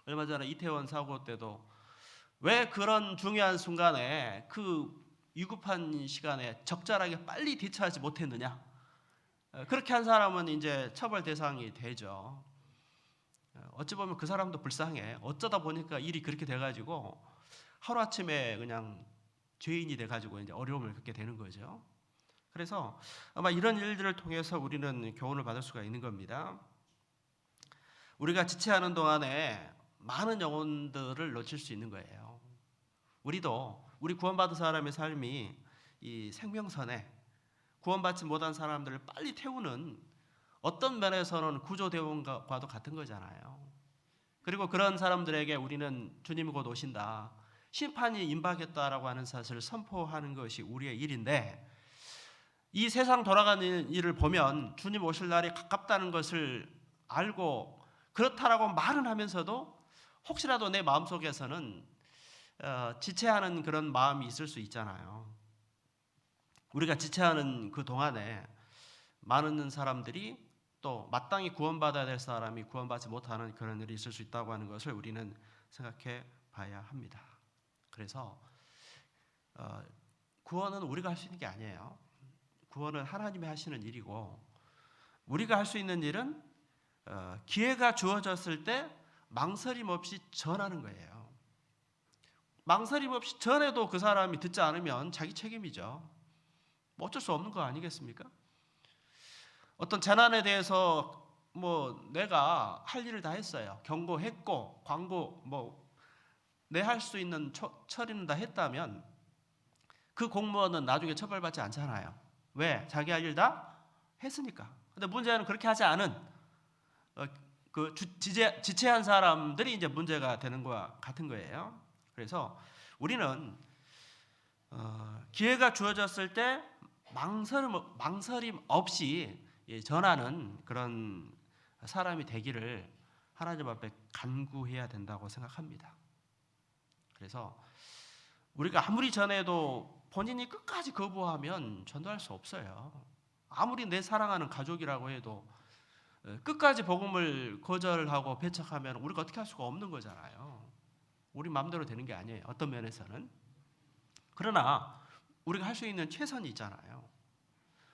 얼마 전에 이태원 사고 때도 왜 그런 중요한 순간에 그 위급한 시간에 적절하게 빨리 대처하지 못했느냐? 그렇게 한 사람은 이제 처벌 대상이 되죠. 어찌 보면 그 사람도 불쌍해. 어쩌다 보니까 일이 그렇게 돼가지고 하루아침에 그냥 죄인이 돼가지고 이제 어려움을 겪게 되는 거죠. 그래서 아마 이런 일들을 통해서 우리는 교훈을 받을 수가 있는 겁니다. 우리가 지체하는 동안에 많은 영혼들을 놓칠 수 있는 거예요. 우리 구원받은 사람의 삶이 이 생명선에 구원받지 못한 사람들을 빨리 태우는 어떤 면에서는 구조대원과도 같은 거잖아요. 그리고 그런 사람들에게 우리는 주님이 곧 오신다, 심판이 임박했다라고 하는 사실을 선포하는 것이 우리의 일인데, 이 세상 돌아가는 일을 보면 주님 오실 날이 가깝다는 것을 알고 그렇다라고 말은 하면서도 혹시라도 내 마음속에서는 지체하는 그런 마음이 있을 수 있잖아요. 우리가 지체하는 그 동안에 많은 사람들이 또 마땅히 구원받아야 될 사람이 구원받지 못하는 그런 일이 있을 수 있다고 하는 것을 우리는 생각해 봐야 합니다. 그래서 구원은 우리가 할 수 있는 게 아니에요. 구원은 하나님이 하시는 일이고, 우리가 할 수 있는 일은 기회가 주어졌을 때 망설임 없이 전하는 거예요. 망설임 없이 전해도 그 사람이 듣지 않으면 자기 책임이죠. 뭐 어쩔 수 없는 거 아니겠습니까? 어떤 재난에 대해서 뭐 내가 할 일을 다 했어요. 경고했고 광고 뭐 내 할 수 있는 처리는 다 했다면 그 공무원은 나중에 처벌받지 않잖아요. 왜? 자기 할 일 다 했으니까. 근데 문제는 그렇게 하지 않은 그 지체한 사람들이 이제 문제가 되는 거와 같은 거예요. 그래서 우리는 기회가 주어졌을 때 망설임 없이 전하는 그런 사람이 되기를 하나님 앞에 간구해야 된다고 생각합니다. 그래서 우리가 아무리 전해도 본인이 끝까지 거부하면 전도할 수 없어요. 아무리 내 사랑하는 가족이라고 해도 끝까지 복음을 거절하고 배척하면 우리가 어떻게 할 수가 없는 거잖아요. 우리 마음대로 되는 게 아니에요. 어떤 면에서는. 그러나 우리가 할 수 있는 최선이 있잖아요.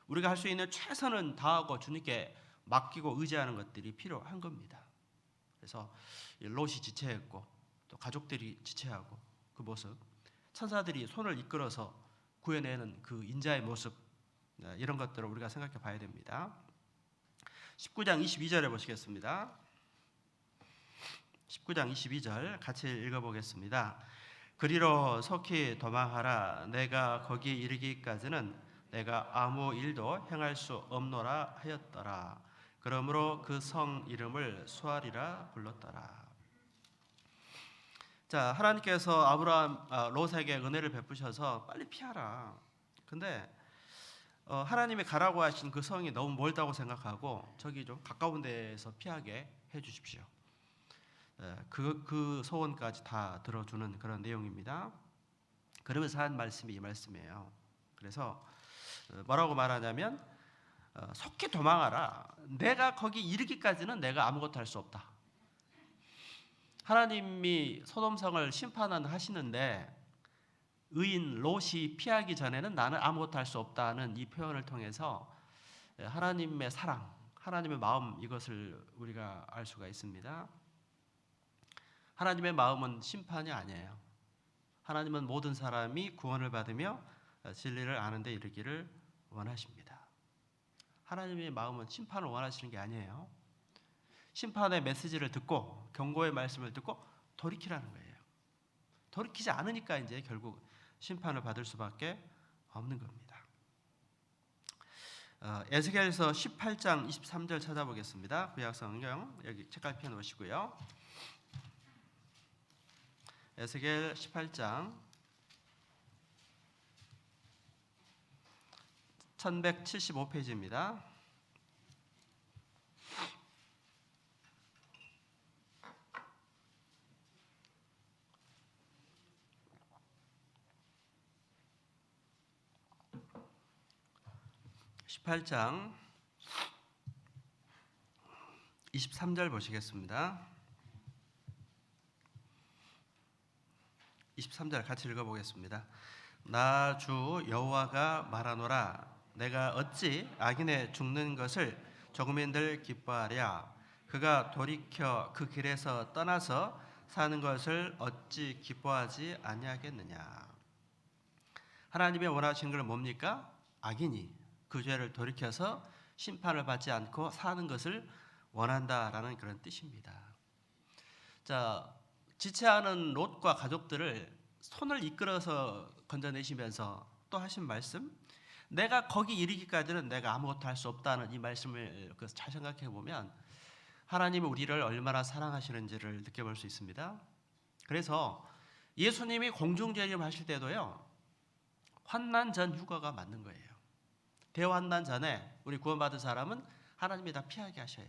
우리가 할 수 있는 최선은 다하고 주님께 맡기고 의지하는 것들이 필요한 겁니다. 그래서 롯이 지체했고 또 가족들이 지체하고 그 모습, 천사들이 손을 이끌어서 구해내는 그 인자의 모습, 이런 것들을 우리가 생각해 봐야 됩니다. 19장 22절에 보시겠습니다. 19장 22절 같이 읽어보겠습니다. 그리로 속히 도망하라. 내가 거기 이르기까지는 내가 아무 일도 행할 수 없노라 하였더라. 그러므로 그 성 이름을 수알이라 불렀더라. 자, 하나님께서 롯에게 은혜를 베푸셔서 빨리 피하라. 근데 하나님이 가라고 하신 그 성이 너무 멀다고 생각하고 저기 좀 가까운 데에서 피하게 해 주십시오. 그 소원까지 다 들어주는 그런 내용입니다. 그러면서 한 말씀이 이 말씀이에요. 그래서 뭐라고 말하냐면 속히 도망하라. 내가 거기 이르기까지는 내가 아무것도 할 수 없다. 하나님이 소돔성을 심판하시는데 의인 롯이 피하기 전에는 나는 아무것도 할 수 없다는 이 표현을 통해서 하나님의 사랑, 하나님의 마음, 이것을 우리가 알 수가 있습니다. 하나님의 마음은 심판이 아니에요. 하나님은 모든 사람이 구원을 받으며 진리를 아는 데 이르기를 원하십니다. 하나님의 마음은 심판을 원하시는 게 아니에요. 심판의 메시지를 듣고 경고의 말씀을 듣고 돌이키라는 거예요. 돌이키지 않으니까 이제 결국 심판을 받을 수밖에 없는 겁니다. 에스겔서 18장 23절 찾아보겠습니다. 구약성경 여기 책갈 펴 놓으시고요. 에스겔 18장 1175페이지입니다. (18장) 23절 보시겠습니다. 23절 같이 읽어보겠습니다. 나 주 여호와가 말하노라. 내가 어찌 악인의 죽는 것을 조금인들 기뻐하랴. 그가 돌이켜 그 길에서 떠나서 사는 것을 어찌 기뻐하지 아니하겠느냐. 하나님이 원하시는 건 뭡니까? 악인이 그 죄를 돌이켜서 심판을 받지 않고 사는 것을 원한다라는 그런 뜻입니다. 자, 지체하는 롯과 가족들을 손을 이끌어서 건져내시면서 또 하신 말씀, 내가 거기 이르기까지는 내가 아무것도 할 수 없다는 이 말씀을 잘 생각해 보면 하나님이 우리를 얼마나 사랑하시는지를 느껴볼 수 있습니다. 그래서 예수님이 공중재림하실 때도요, 환난 전 휴거가 맞는 거예요. 대환난 전에 우리 구원받은 사람은 하나님이 다 피하게 하셔요.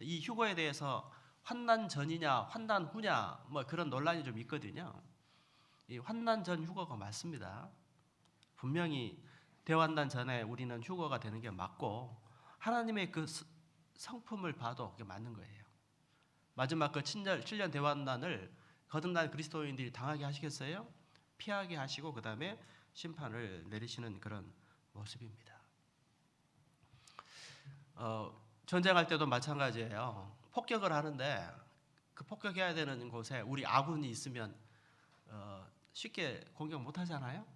이 휴거에 대해서 환난 전이냐 환난 후냐 뭐 그런 논란이 좀 있거든요. 이 환난 전 휴거가 맞습니다. 분명히 대환난 전에 우리는 휴거가 되는 게 맞고 하나님의 그 성품을 봐도 그게 맞는 거예요. 마지막 그 7년 대환난을 거듭난 그리스도인들이 당하게 하시겠어요? 피하게 하시고 그 다음에 심판을 내리시는 그런 모습입니다. 전쟁할 때도 마찬가지예요. 폭격을 하는데 그 폭격해야 되는 곳에 우리 아군이 있으면 쉽게 공격 못 하잖아요.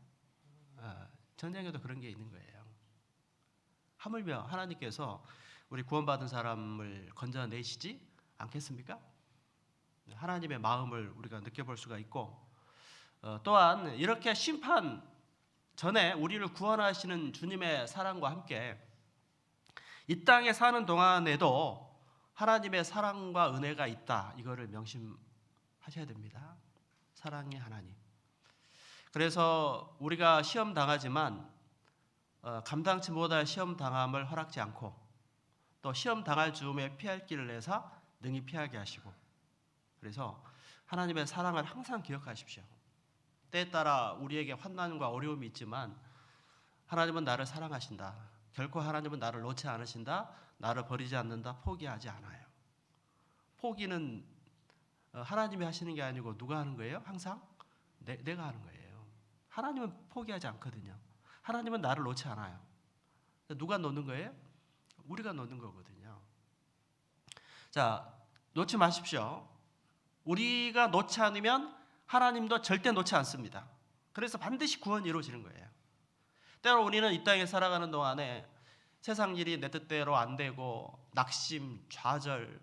성경에도 그런 게 있는 거예요. 하물며 하나님께서 우리 구원받은 사람을 건져내시지 않겠습니까? 하나님의 마음을 우리가 느껴볼 수가 있고, 또한 이렇게 심판 전에 우리를 구원하시는 주님의 사랑과 함께 이 땅에 사는 동안에도 하나님의 사랑과 은혜가 있다, 이거를 명심하셔야 됩니다. 사랑의 하나님. 그래서 우리가 시험 당하지만 감당치 못할 시험 당함을 허락지 않고, 또 시험 당할 즈음에 피할 길을 내사 능히 피하게 하시고, 그래서 하나님의 사랑을 항상 기억하십시오. 때에 따라 우리에게 환난과 어려움이 있지만 하나님은 나를 사랑하신다. 결코 하나님은 나를 놓지 않으신다. 나를 버리지 않는다. 포기하지 않아요. 포기는 하나님이 하시는 게 아니고 누가 하는 거예요? 항상 내가 하는 거예요. 하나님은 포기하지 않거든요. 하나님은 나를 놓지 않아요. 누가 놓는 거예요? 우리가 놓는 거거든요. 자, 놓지 마십시오. 우리가 놓지 않으면 하나님도 절대 놓지 않습니다. 그래서 반드시 구원이 이루어지는 거예요. 때로 우리는 이 땅에 살아가는 동안에 세상 일이 내 뜻대로 안 되고 낙심, 좌절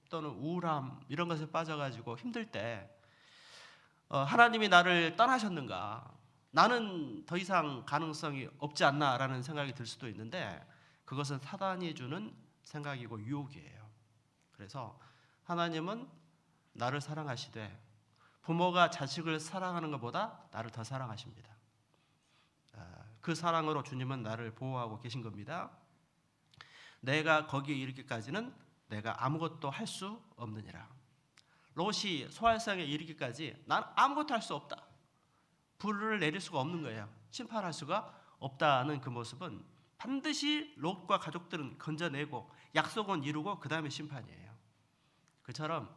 또는 우울함 이런 것에 빠져가지고 힘들 때 하나님이 나를 떠나셨는가, 나는 더 이상 가능성이 없지 않나라는 생각이 들 수도 있는데, 그것은 사단이 주는 생각이고 유혹이에요. 그래서 하나님은 나를 사랑하시되 부모가 자식을 사랑하는 것보다 나를 더 사랑하십니다. 그 사랑으로 주님은 나를 보호하고 계신 겁니다. 내가 거기에 이르기까지는 내가 아무것도 할 수 없느니라. 롯이 소활성에 이르기까지 난 아무것도 할 수 없다. 불을 내릴 수가 없는 거예요. 심판할 수가 없다는 그 모습은 반드시 롯과 가족들은 건져내고 약속은 이루고 그 다음에 심판이에요. 그처럼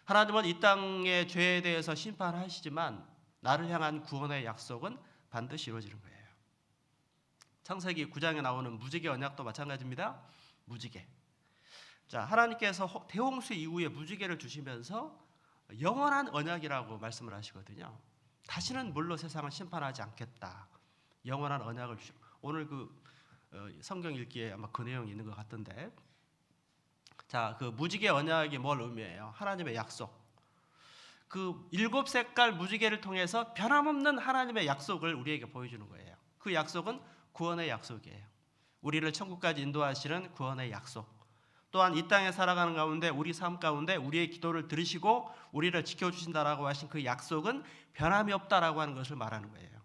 하나님은 이 땅의 죄에 대해서 심판하시지만 나를 향한 구원의 약속은 반드시 이루어지는 거예요. 창세기 9장에 나오는 무지개 언약도 마찬가지입니다. 무지개. 자, 하나님께서 대홍수 이후에 무지개를 주시면서 영원한 언약이라고 말씀을 하시거든요. 다시는 물로 세상을 심판하지 않겠다. 영원한 언약을 주시고, 오늘 성경 읽기에 아마 그 내용이 있는 것 같던데, 자, 그 무지개 언약이 뭘 의미해요? 하나님의 약속. 그 7색깔 무지개를 통해서 변함없는 하나님의 약속을 우리에게 보여주는 거예요. 그 약속은 구원의 약속이에요. 우리를 천국까지 인도하시는 구원의 약속. 또한 이 땅에 살아가는 가운데 우리 삶 가운데 우리의 기도를 들으시고 우리를 지켜주신다라고 하신 그 약속은 변함이 없다라고 하는 것을 말하는 거예요.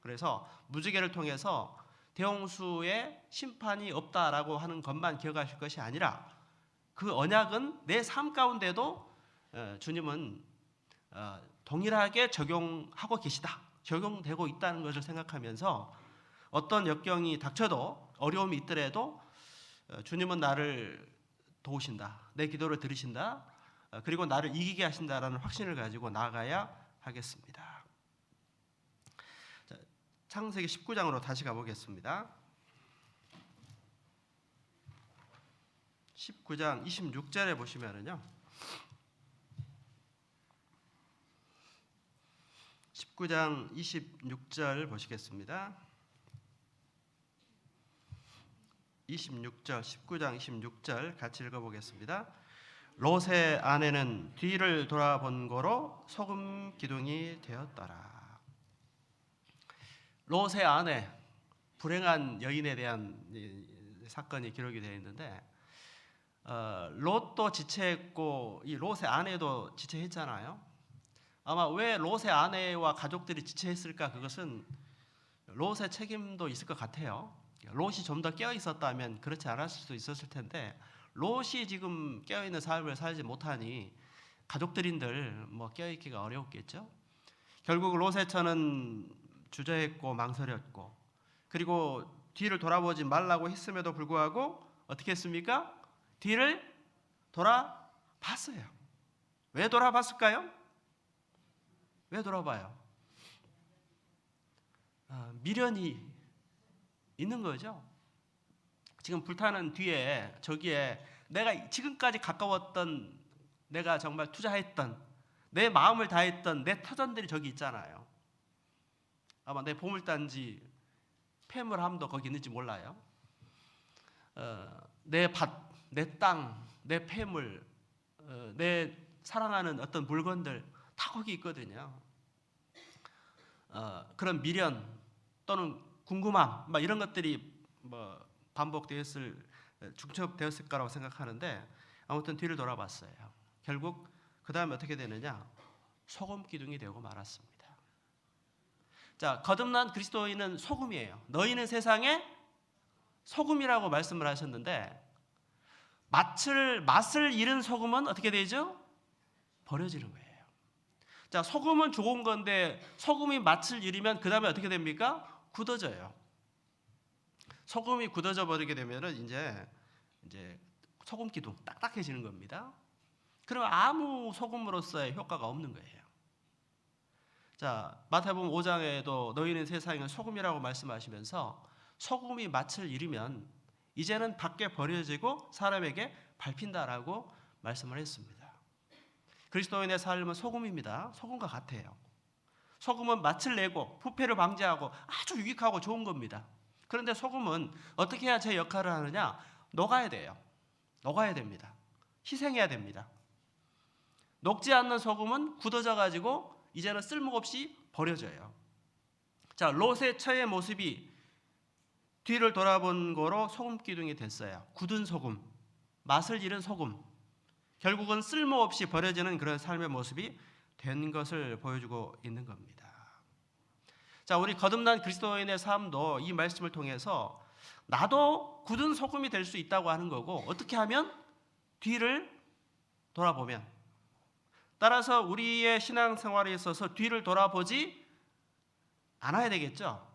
그래서 무지개를 통해서 대홍수의 심판이 없다라고 하는 것만 기억하실 것이 아니라, 그 언약은 내 삶 가운데도 주님은 동일하게 적용하고 계시다, 적용되고 있다는 것을 생각하면서 어떤 역경이 닥쳐도, 어려움이 있더라도 주님은 나를 도우신다, 내 기도를 들으신다, 그리고 나를 이기게 하신다라는 확신을 가지고 나아가야 하겠습니다. 자, 창세기 19장으로 다시 가보겠습니다. 19장 26절에 보시면은요, 19장 26절 보시겠습니다. 26절, 19장 26절 같이 읽어보겠습니다. 롯의 아내는 뒤를 돌아본 고로 소금 기둥이 되었더라. 롯의 아내, 불행한 여인에 대한 사건이 기록이 되어 있는데, 롯도 지체했고 이 롯의 아내도 지체했잖아요. 아마 왜 롯의 아내와 가족들이 지체했을까? 그것은 롯의 책임도 있을 것 같아요. 롯이 좀 더 깨어 있었다면 그렇지 않았을 수도 있었을 텐데, 롯이 지금 깨어 있는 삶을 살지 못하니 가족들인들 깨어 있기가 어려웠겠죠. 결국 롯의 처는 주저했고 망설였고, 그리고 뒤를 돌아보지 말라고 했음에도 불구하고 어떻게 했습니까? 뒤를 돌아봤어요. 왜 돌아봤을까요? 왜 돌아봐요? 미련이 있는 거죠. 지금 불타는 뒤에, 저기에 내가 지금까지 가까웠던, 내가 정말 투자했던, 내 마음을 다했던 내 터전들이 저기 있잖아요. 아마 내 보물단지 폐물함도 거기 있는지 몰라요. 내 밭, 내 땅, 내 폐물, 내 사랑하는 어떤 물건들 다 거기 있거든요. 그런 미련 또는 궁금함, 막 이런 것들이 뭐 중첩되었을 거라고 생각하는데, 아무튼 뒤를 돌아봤어요. 결국 그 다음에 어떻게 되느냐? 소금 기둥이 되고 말았습니다. 자, 거듭난 그리스도인은 소금이에요. 너희는 세상의 소금이라고 말씀을 하셨는데, 맛을 잃은 소금은 어떻게 되죠? 버려지는 거예요. 자, 소금은 좋은 건데 소금이 맛을 잃으면 그 다음에 어떻게 됩니까? 굳어져요. 소금이 굳어져 버리게 되면은 이제 소금 기둥 딱딱해지는 겁니다. 그럼 아무 소금으로서의 효과가 없는 거예요. 자, 마태복음 5장에도 너희는 세상의 소금이라고 말씀하시면서 소금이 맛을 잃으면 이제는 밖에 버려지고 사람에게 밟힌다라고 말씀을 했습니다. 그리스도인의 삶은 소금입니다. 소금과 같아요. 소금은 맛을 내고 부패를 방지하고 아주 유익하고 좋은 겁니다. 그런데 소금은 어떻게 해야 제 역할을 하느냐? 녹아야 돼요. 녹아야 됩니다. 희생해야 됩니다. 녹지 않는 소금은 굳어져 가지고 이제는 쓸모없이 버려져요. 자, 롯의 처의 모습이 뒤를 돌아본 거로 소금 기둥이 됐어요. 굳은 소금, 맛을 잃은 소금, 결국은 쓸모없이 버려지는 그런 삶의 모습이 된 것을 보여주고 있는 겁니다. 자, 우리 거듭난 그리스도인의 삶도 이 말씀을 통해서 나도 굳은 소금이 될 수 있다고 하는 거고, 어떻게 하면? 뒤를 돌아보면. 따라서 우리의 신앙생활에 있어서 뒤를 돌아보지 않아야 되겠죠.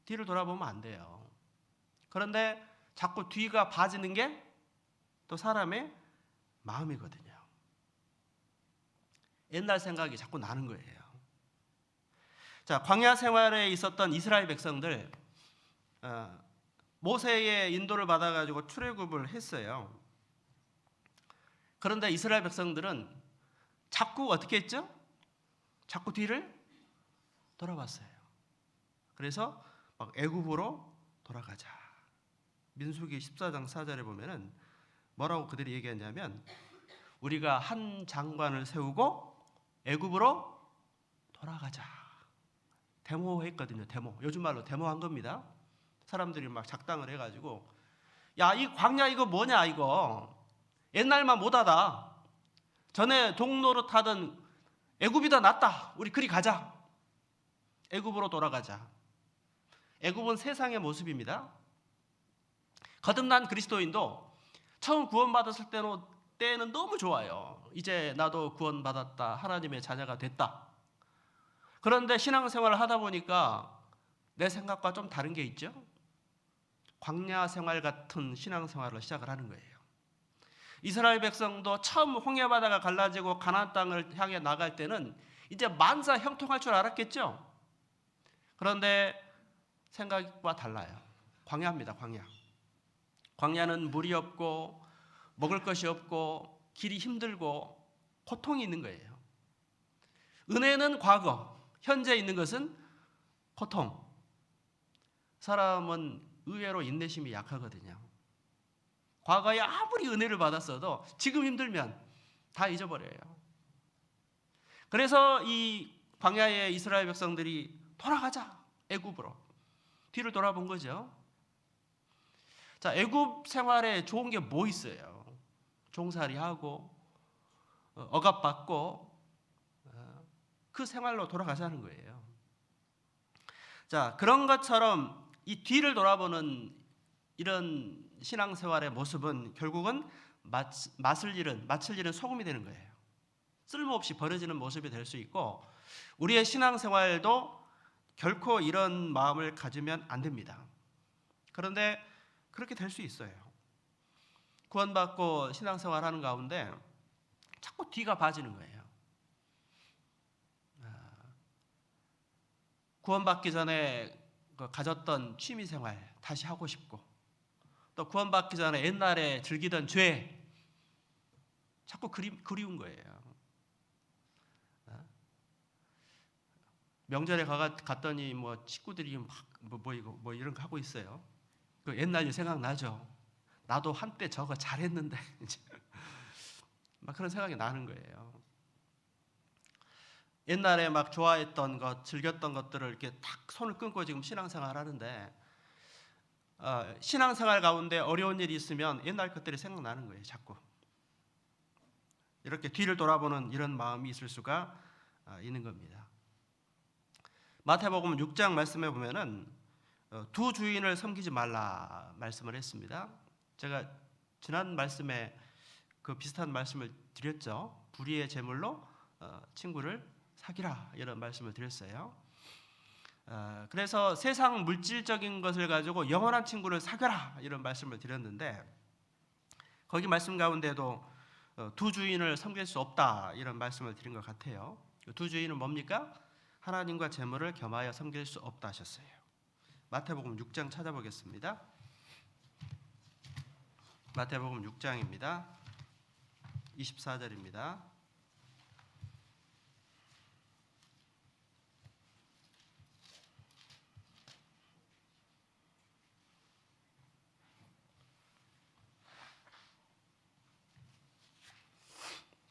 뒤를 돌아보면 안 돼요. 그런데 자꾸 뒤가 봐지는 게 또 사람의 마음이거든요. 옛날 생각이 자꾸 나는 거예요. 자, 광야 생활에 있었던 이스라엘 백성들, 모세의 인도를 받아가지고 출애굽을 했어요. 그런데 이스라엘 백성들은 자꾸 어떻게 했죠? 자꾸 뒤를 돌아봤어요. 그래서 막 애굽으로 돌아가자. 민수기 14장 4절에 보면은 뭐라고 그들이 얘기했냐면, 우리가 한 장관을 세우고 애굽으로 돌아가자. 데모했거든요. 데모. 요즘 말로 데모한 겁니다. 사람들이 막 작당을 해가지고, 야, 이 광야 이거 뭐냐 이거. 옛날만 못하다. 전에 동노릇 하던 애굽이 더 낫다. 우리 그리 가자. 애굽으로 돌아가자. 애굽은 세상의 모습입니다. 거듭난 그리스도인도 처음 구원받았을 때는 너무 좋아요. 이제 나도 구원받았다. 하나님의 자녀가 됐다. 그런데 신앙생활을 하다 보니까 내 생각과 좀 다른 게 있죠. 광야 생활 같은 신앙생활을 시작을 하는 거예요. 이스라엘 백성도 처음 홍해바다가 갈라지고 가나안 땅을 향해 나갈 때는 이제 만사 형통할 줄 알았겠죠. 그런데 생각과 달라요. 광야입니다. 광야. 광야는 물이 없고 먹을 것이 없고 길이 힘들고 고통이 있는 거예요. 은혜는 과거, 현재 있는 것은 고통. 사람은 의외로 인내심이 약하거든요. 과거에 아무리 은혜를 받았어도 지금 힘들면 다 잊어버려요. 그래서 이 광야의 이스라엘 백성들이 돌아가자. 애굽으로. 뒤를 돌아본 거죠. 자, 애굽 생활에 좋은 게 뭐 있어요? 종살이하고 억압받고 그 생활로 돌아가자는 거예요. 자, 그런 것처럼 이 뒤를 돌아보는 이런 신앙생활의 모습은 결국은 맛을 잃은 소금이 되는 거예요. 쓸모없이 버려지는 모습이 될 수 있고, 우리의 신앙생활도 결코 이런 마음을 가지면 안 됩니다. 그런데 그렇게 될 수 있어요. 구원받고 신앙생활하는 가운데 자꾸 뒤가 봐지는 거예요. 구원받기 전에 가졌던 취미생활 다시 하고 싶고, 또 구원받기 전에 옛날에 즐기던 죄 자꾸 그리운 거예요. 명절에 갔더니 뭐 친구들이 막 뭐 이런 거 하고 있어요. 그 옛날 일 생각나죠. 나도 한때 저거 잘했는데 이제 막 그런 생각이 나는 거예요. 옛날에 막 좋아했던 것, 즐겼던 것들을 이렇게 탁 손을 끊고 지금 신앙생활 하는데 신앙생활 가운데 어려운 일이 있으면 옛날 것들이 생각나는 거예요. 자꾸 이렇게 뒤를 돌아보는 이런 마음이 있을 수가 있는 겁니다. 마태복음 6장 말씀에 보면은 두 주인을 섬기지 말라 말씀을 했습니다. 제가 지난 말씀에 그 비슷한 말씀을 드렸죠. 불의의 제물로 친구를 사귀라 이런 말씀을 드렸어요. 그래서 세상 물질적인 것을 가지고 영원한 친구를 사귀라 이런 말씀을 드렸는데 거기 말씀 가운데도 두 주인을 섬길 수 없다 이런 말씀을 드린 것 같아요. 두 주인은 뭡니까? 하나님과 재물을 겸하여 섬길 수 없다 하셨어요. 마태복음 6장 찾아보겠습니다. 마태복음 6장입니다. 24절입니다.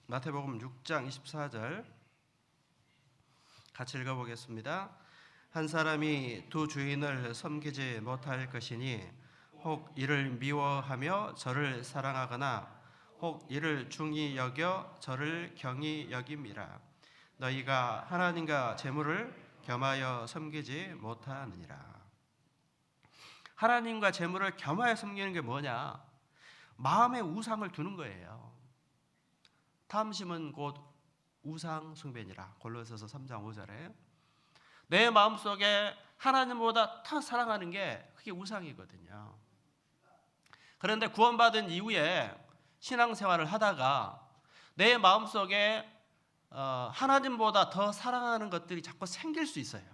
마태복음 6장 24절 같이 읽어보겠습니다. 한 사람이 두 주인을 섬기지 못할 것이니 혹 이를 미워하며 저를 사랑하거나 혹 이를 중히 여겨 저를 경히 여김이라. 너희가 하나님과 재물을 겸하여 섬기지 못하느니라. 하나님과 재물을 겸하여 섬기는 게 뭐냐? 마음에 우상을 두는 거예요. 탐심은 곧 우상 숭배니라. 골로새서 3장 5절에 내 마음속에 하나님보다 더 사랑하는 게 그게 우상이거든요. 그런데 구원받은 이후에 신앙생활을 하다가 내 마음속에 하나님보다 더 사랑하는 것들이 자꾸 생길 수 있어요.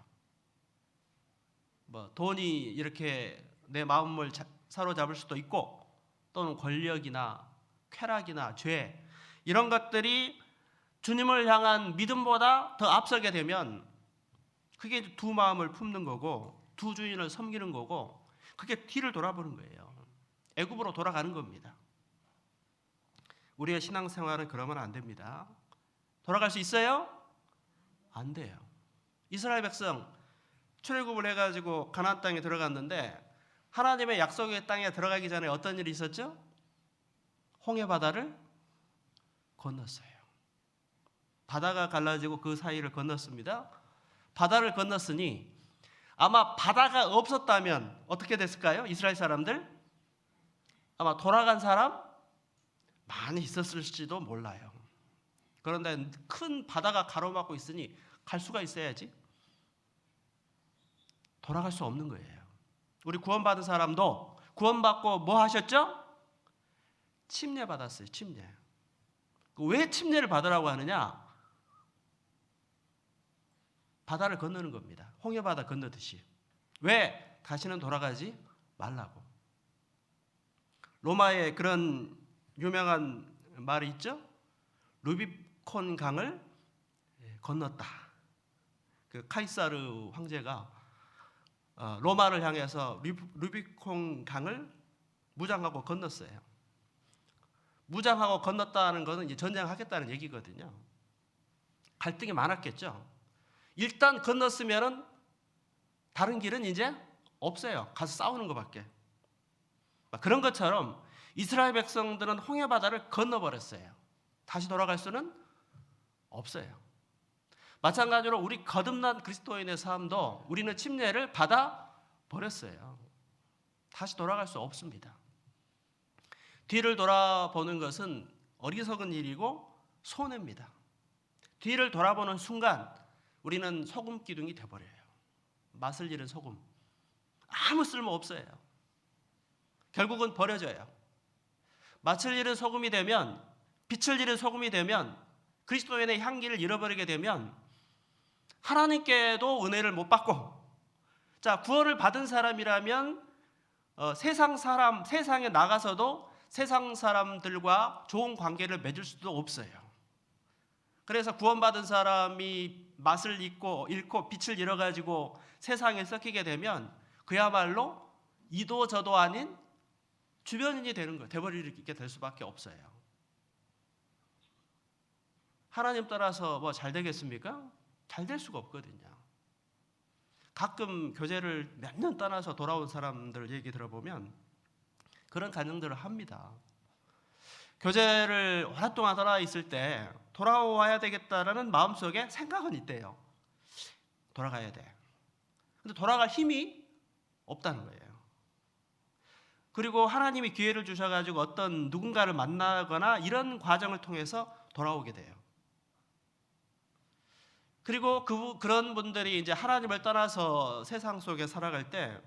뭐 돈이 이렇게 내 마음을 사로잡을 수도 있고 또는 권력이나 쾌락이나 죄 이런 것들이 주님을 향한 믿음보다 더 앞서게 되면 그게 두 마음을 품는 거고 두 주인을 섬기는 거고 그게 뒤를 돌아보는 거예요. 애굽으로 돌아가는 겁니다. 우리의 신앙생활은 그러면 안 됩니다. 돌아갈 수 있어요? 안 돼요. 이스라엘 백성 출애굽을 해가지고 가나안 땅에 들어갔는데 하나님의 약속의 땅에 들어가기 전에 어떤 일이 있었죠? 홍해 바다를 건넜어요. 바다가 갈라지고 그 사이를 건넜습니다. 바다를 건넜으니 아마 바다가 없었다면 어떻게 됐을까요? 이스라엘 사람들? 아마 돌아간 사람 많이 있었을지도 몰라요. 그런데 큰 바다가 가로막고 있으니 갈 수가 있어야지. 돌아갈 수 없는 거예요. 우리 구원받은 사람도 구원받고 뭐 하셨죠? 침례받았어요. 침례. 왜 침례를 받으라고 하느냐? 바다를 건너는 겁니다. 홍해바다 건너듯이. 왜? 다시는 돌아가지 말라고. 로마에 그런 유명한 말이 있죠? 루비콘 강을 건넜다. 그 카이사르 황제가 로마를 향해서 루비콘 강을 무장하고 건넜어요. 무장하고 건넜다는 것은 이제 전쟁하겠다는 얘기거든요. 갈등이 많았겠죠. 일단 건넜으면은 다른 길은 이제 없어요. 가서 싸우는 것밖에. 그런 것처럼 이스라엘 백성들은 홍해 바다를 건너버렸어요. 다시 돌아갈 수는 없어요. 마찬가지로 우리 거듭난 그리스도인의 삶도 우리는 침례를 받아 버렸어요. 다시 돌아갈 수 없습니다. 뒤를 돌아보는 것은 어리석은 일이고 손해입니다. 뒤를 돌아보는 순간 우리는 소금 기둥이 돼버려요. 맛을 잃은 소금. 아무 쓸모 없어요. 결국은 버려져요. 맛을 잃은 소금이 되면, 빛을 잃은 소금이 되면, 그리스도인의 향기를 잃어버리게 되면 하나님께도 은혜를 못 받고, 자, 구원을 받은 사람이라면 세상에 나가서도 세상 사람들과 좋은 관계를 맺을 수도 없어요. 그래서 구원받은 사람이 맛을 잃고 빛을 잃어가지고 세상에 섞이게 되면 그야말로 이도 저도 아닌 주변인이 되는 거예요. 돼버리게 될 수밖에 없어요. 하나님 따라서 뭐 잘 되겠습니까? 잘 될 수가 없거든요. 가끔 교제를 몇 년 떠나서 돌아온 사람들 얘기 들어보면 그런 가정들을 합니다. 교제를 오랫동안 떠나 있을 때 돌아와야 되겠다라는 마음속에 생각은 있대요. 돌아가야 돼. 근데 돌아갈 힘이 없다는 거예요. 그리고 하나님이 기회를 주셔가지고 어떤 누군가를 만나거나 이런 과정을 통해서 돌아오게 돼요. 그리고 그런 분들이 이제 하나님을 떠나서 세상 속에 살아갈 때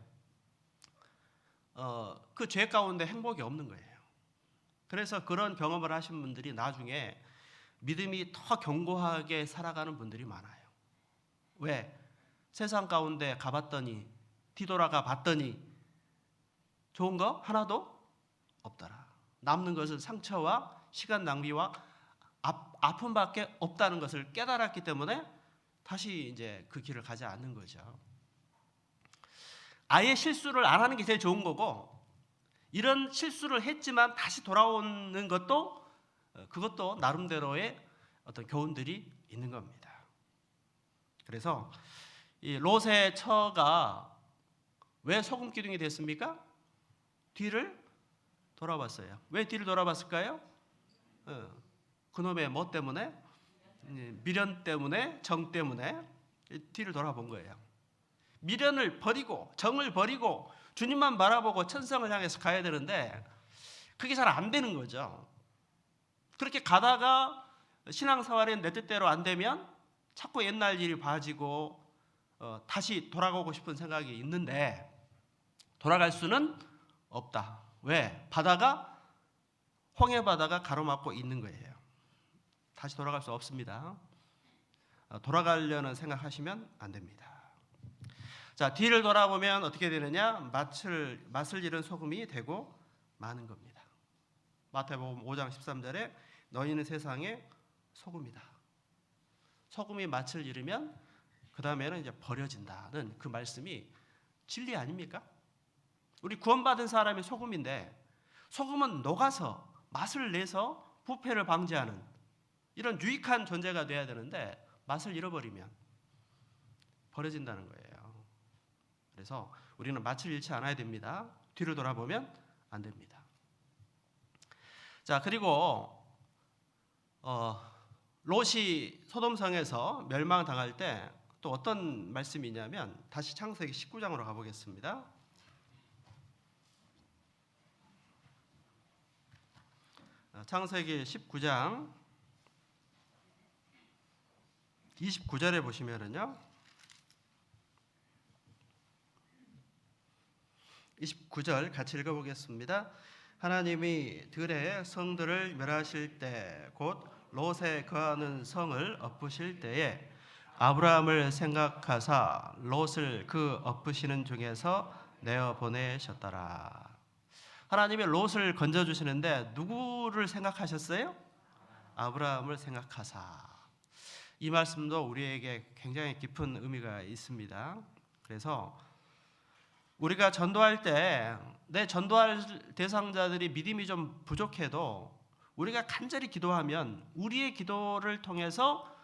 그 죄 가운데 행복이 없는 거예요. 그래서 그런 경험을 하신 분들이 나중에 믿음이 더 견고하게 살아가는 분들이 많아요. 왜? 세상 가운데 가봤더니 뒤돌아가 봤더니 좋은 거 하나도 없더라. 남는 것은 상처와 시간 낭비와 아픔밖에 없다는 것을 깨달았기 때문에 다시 이제 그 길을 가지 않는 거죠. 아예 실수를 안 하는 게 제일 좋은 거고, 이런 실수를 했지만 다시 돌아오는 것도 그것도 나름대로의 어떤 교훈들이 있는 겁니다. 그래서 이 롯의 처가 왜 소금 기둥이 됐습니까? 뒤를 돌아봤어요. 왜 뒤를 돌아봤을까요? 그놈의 뭐 때문에? 미련 때문에, 정 때문에 뒤를 돌아본 거예요. 미련을 버리고 정을 버리고 주님만 바라보고 천성을 향해서 가야 되는데 그게 잘 안 되는 거죠. 그렇게 가다가 신앙생활이 내 뜻대로 안 되면 자꾸 옛날 일이 봐지고 다시 돌아가고 싶은 생각이 있는데 돌아갈 수는 없다. 왜? 홍해 바다가 가로막고 있는 거예요. 다시 돌아갈 수 없습니다. 돌아가려는 생각하시면 안 됩니다. 자, 뒤를 돌아보면 어떻게 되느냐? 맛을 잃은 소금이 되고 마는 겁니다. 마태복음 5장 13절에 너희는 세상의 소금이다. 소금이 맛을 잃으면 그 다음에는 이제 버려진다는 그 말씀이 진리 아닙니까? 우리 구원받은 사람이 소금인데 소금은 녹아서 맛을 내서 부패를 방지하는 이런 유익한 존재가 돼야 되는데 맛을 잃어버리면 버려진다는 거예요. 그래서 우리는 맛을 잃지 않아야 됩니다. 뒤를 돌아보면 안 됩니다. 자, 그리고 롯이 소돔성에서 멸망당할 때 또 어떤 말씀이 있냐면 다시 창세기 19장으로 가보겠습니다. 창세기 19장 29절에 보시면은요. 29절 같이 읽어보겠습니다. 하나님이 들의 성들을 멸하실 때 곧 롯에 거하는 성을 엎으실 때에 아브라함을 생각하사 롯을 그 엎으시는 중에서 내어 보내셨더라. 하나님이 롯을 건져주시는데 누구를 생각하셨어요? 아브라함을 생각하사. 이 말씀도 우리에게 굉장히 깊은 의미가 있습니다. 그래서 우리가 전도할 때 내 전도할 대상자들이 믿음이 좀 부족해도 우리가 간절히 기도하면 우리의 기도를 통해서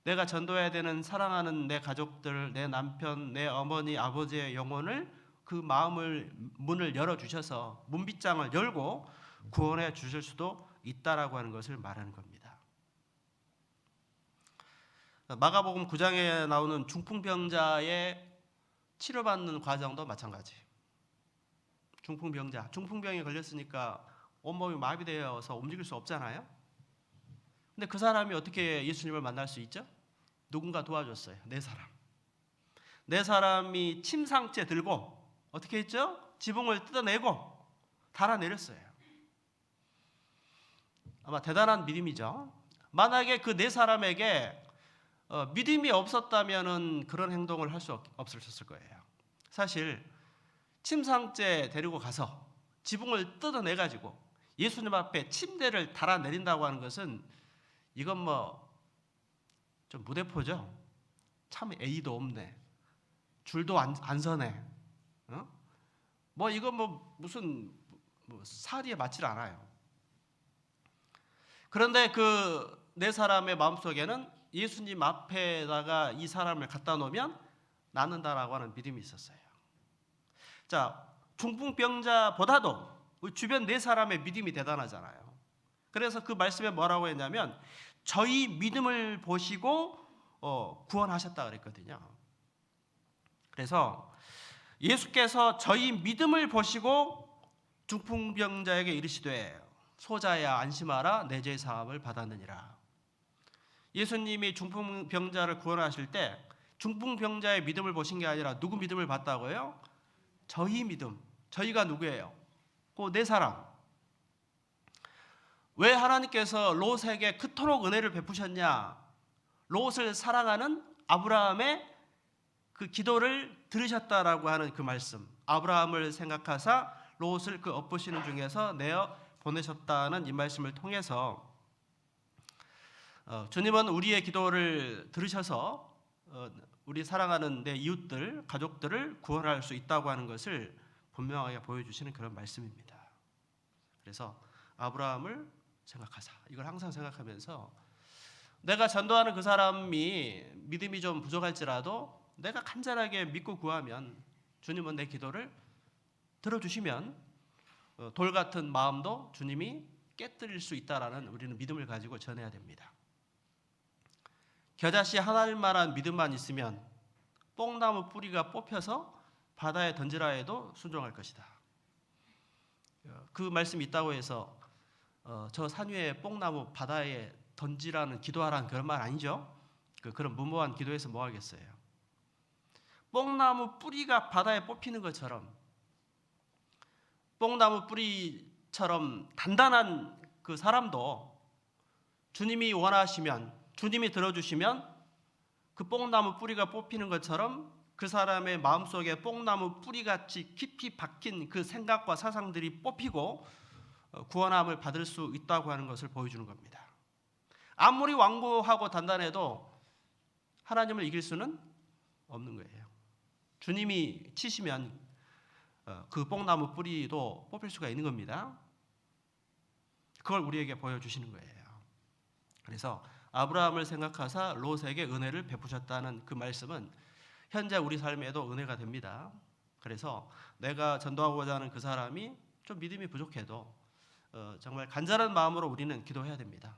내가 전도해야 되는 사랑하는 내 가족들, 내 남편, 내 어머니, 아버지의 영혼을 그 문을 열어주셔서 문빗장을 열고 구원해 주실 수도 있다라고 하는 것을 말하는 겁니다. 마가복음 9장에 나오는 중풍병자의 치료받는 과정도 마찬가지. 중풍병에 걸렸으니까 온몸이 마비되어서 움직일 수 없잖아요. 근데 그 사람이 어떻게 예수님을 만날 수 있죠? 누군가 도와줬어요. 네 사람이 침상째 들고 어떻게 했죠? 지붕을 뜯어내고 달아내렸어요. 아마 대단한 믿음이죠. 만약에 그 네 사람에게 믿음이 없었다면 그런 행동을 할 수 없었을 거예요. 사실 침상째 데리고 가서 지붕을 뜯어내가지고 예수님 앞에 침대를 달아내린다고 하는 것은 이건 뭐 좀 무대포죠. 참 A도 없네. 줄도 안 서네. 뭐 이거 뭐 무슨 사리에 맞질 않아요. 그런데 그 네 사람의 마음속에는 예수님 앞에다가 이 사람을 갖다 놓으면 낫는다라고 하는 믿음이 있었어요. 자, 중풍병자보다도 우리 주변 네 사람의 믿음이 대단하잖아요. 그래서 그 말씀에 뭐라고 했냐면 저희 믿음을 보시고 구원하셨다 그랬거든요. 그래서 예수께서 저희 믿음을 보시고 중풍병자에게 이르시되 소자야 안심하라 내 죄 사함을 받았느니라. 예수님이 중풍병자를 구원하실 때 중풍병자의 믿음을 보신 게 아니라 누구 믿음을 봤다고요? 저희 믿음. 저희가 누구예요? 그 네 사람. 왜 하나님께서 롯에게 그토록 은혜를 베푸셨냐? 롯을 사랑하는 아브라함의 그 기도를 들으셨다라고 하는 그 말씀. 아브라함을 생각하사 롯을 그 엇보시는 중에서 내어 보내셨다는 이 말씀을 통해서 주님은 우리의 기도를 들으셔서 우리 사랑하는 내 이웃들, 가족들을 구원할 수 있다고 하는 것을 분명하게 보여주시는 그런 말씀입니다. 그래서 아브라함을 생각하사, 이걸 항상 생각하면서 내가 전도하는 그 사람이 믿음이 좀 부족할지라도 내가 간절하게 믿고 구하면 주님은 내 기도를 들어주시면 돌 같은 마음도 주님이 깨뜨릴 수 있다라는 우리는 믿음을 가지고 전해야 됩니다. 겨자씨 하나만한 믿음만 있으면 뽕나무 뿌리가 뽑혀서 바다에 던지라 해도 순종할 것이다. 그 말씀이 있다고 해서 저 산 위에 뽕나무 바다에 던지라는 기도하라는 그런 말 아니죠? 그런 무모한 기도에서 뭐 하겠어요? 뽕나무 뿌리가 바다에 뽑히는 것처럼 뽕나무 뿌리처럼 단단한 그 사람도 주님이 원하시면 주님이 들어주시면 그 뽕나무 뿌리가 뽑히는 것처럼 그 사람의 마음속에 뽕나무 뿌리같이 깊이 박힌 그 생각과 사상들이 뽑히고 구원함을 받을 수 있다고 하는 것을 보여주는 겁니다. 아무리 완고하고 단단해도 하나님을 이길 수는 없는 거예요. 주님이 치시면 그 뽕나무 뿌리도 뽑힐 수가 있는 겁니다. 그걸 우리에게 보여주시는 거예요. 그래서 아브라함을 생각하사 롯에게 은혜를 베푸셨다는 그 말씀은 현재 우리 삶에도 은혜가 됩니다. 그래서 내가 전도하고자 하는 그 사람이 좀 믿음이 부족해도 정말 간절한 마음으로 우리는 기도해야 됩니다.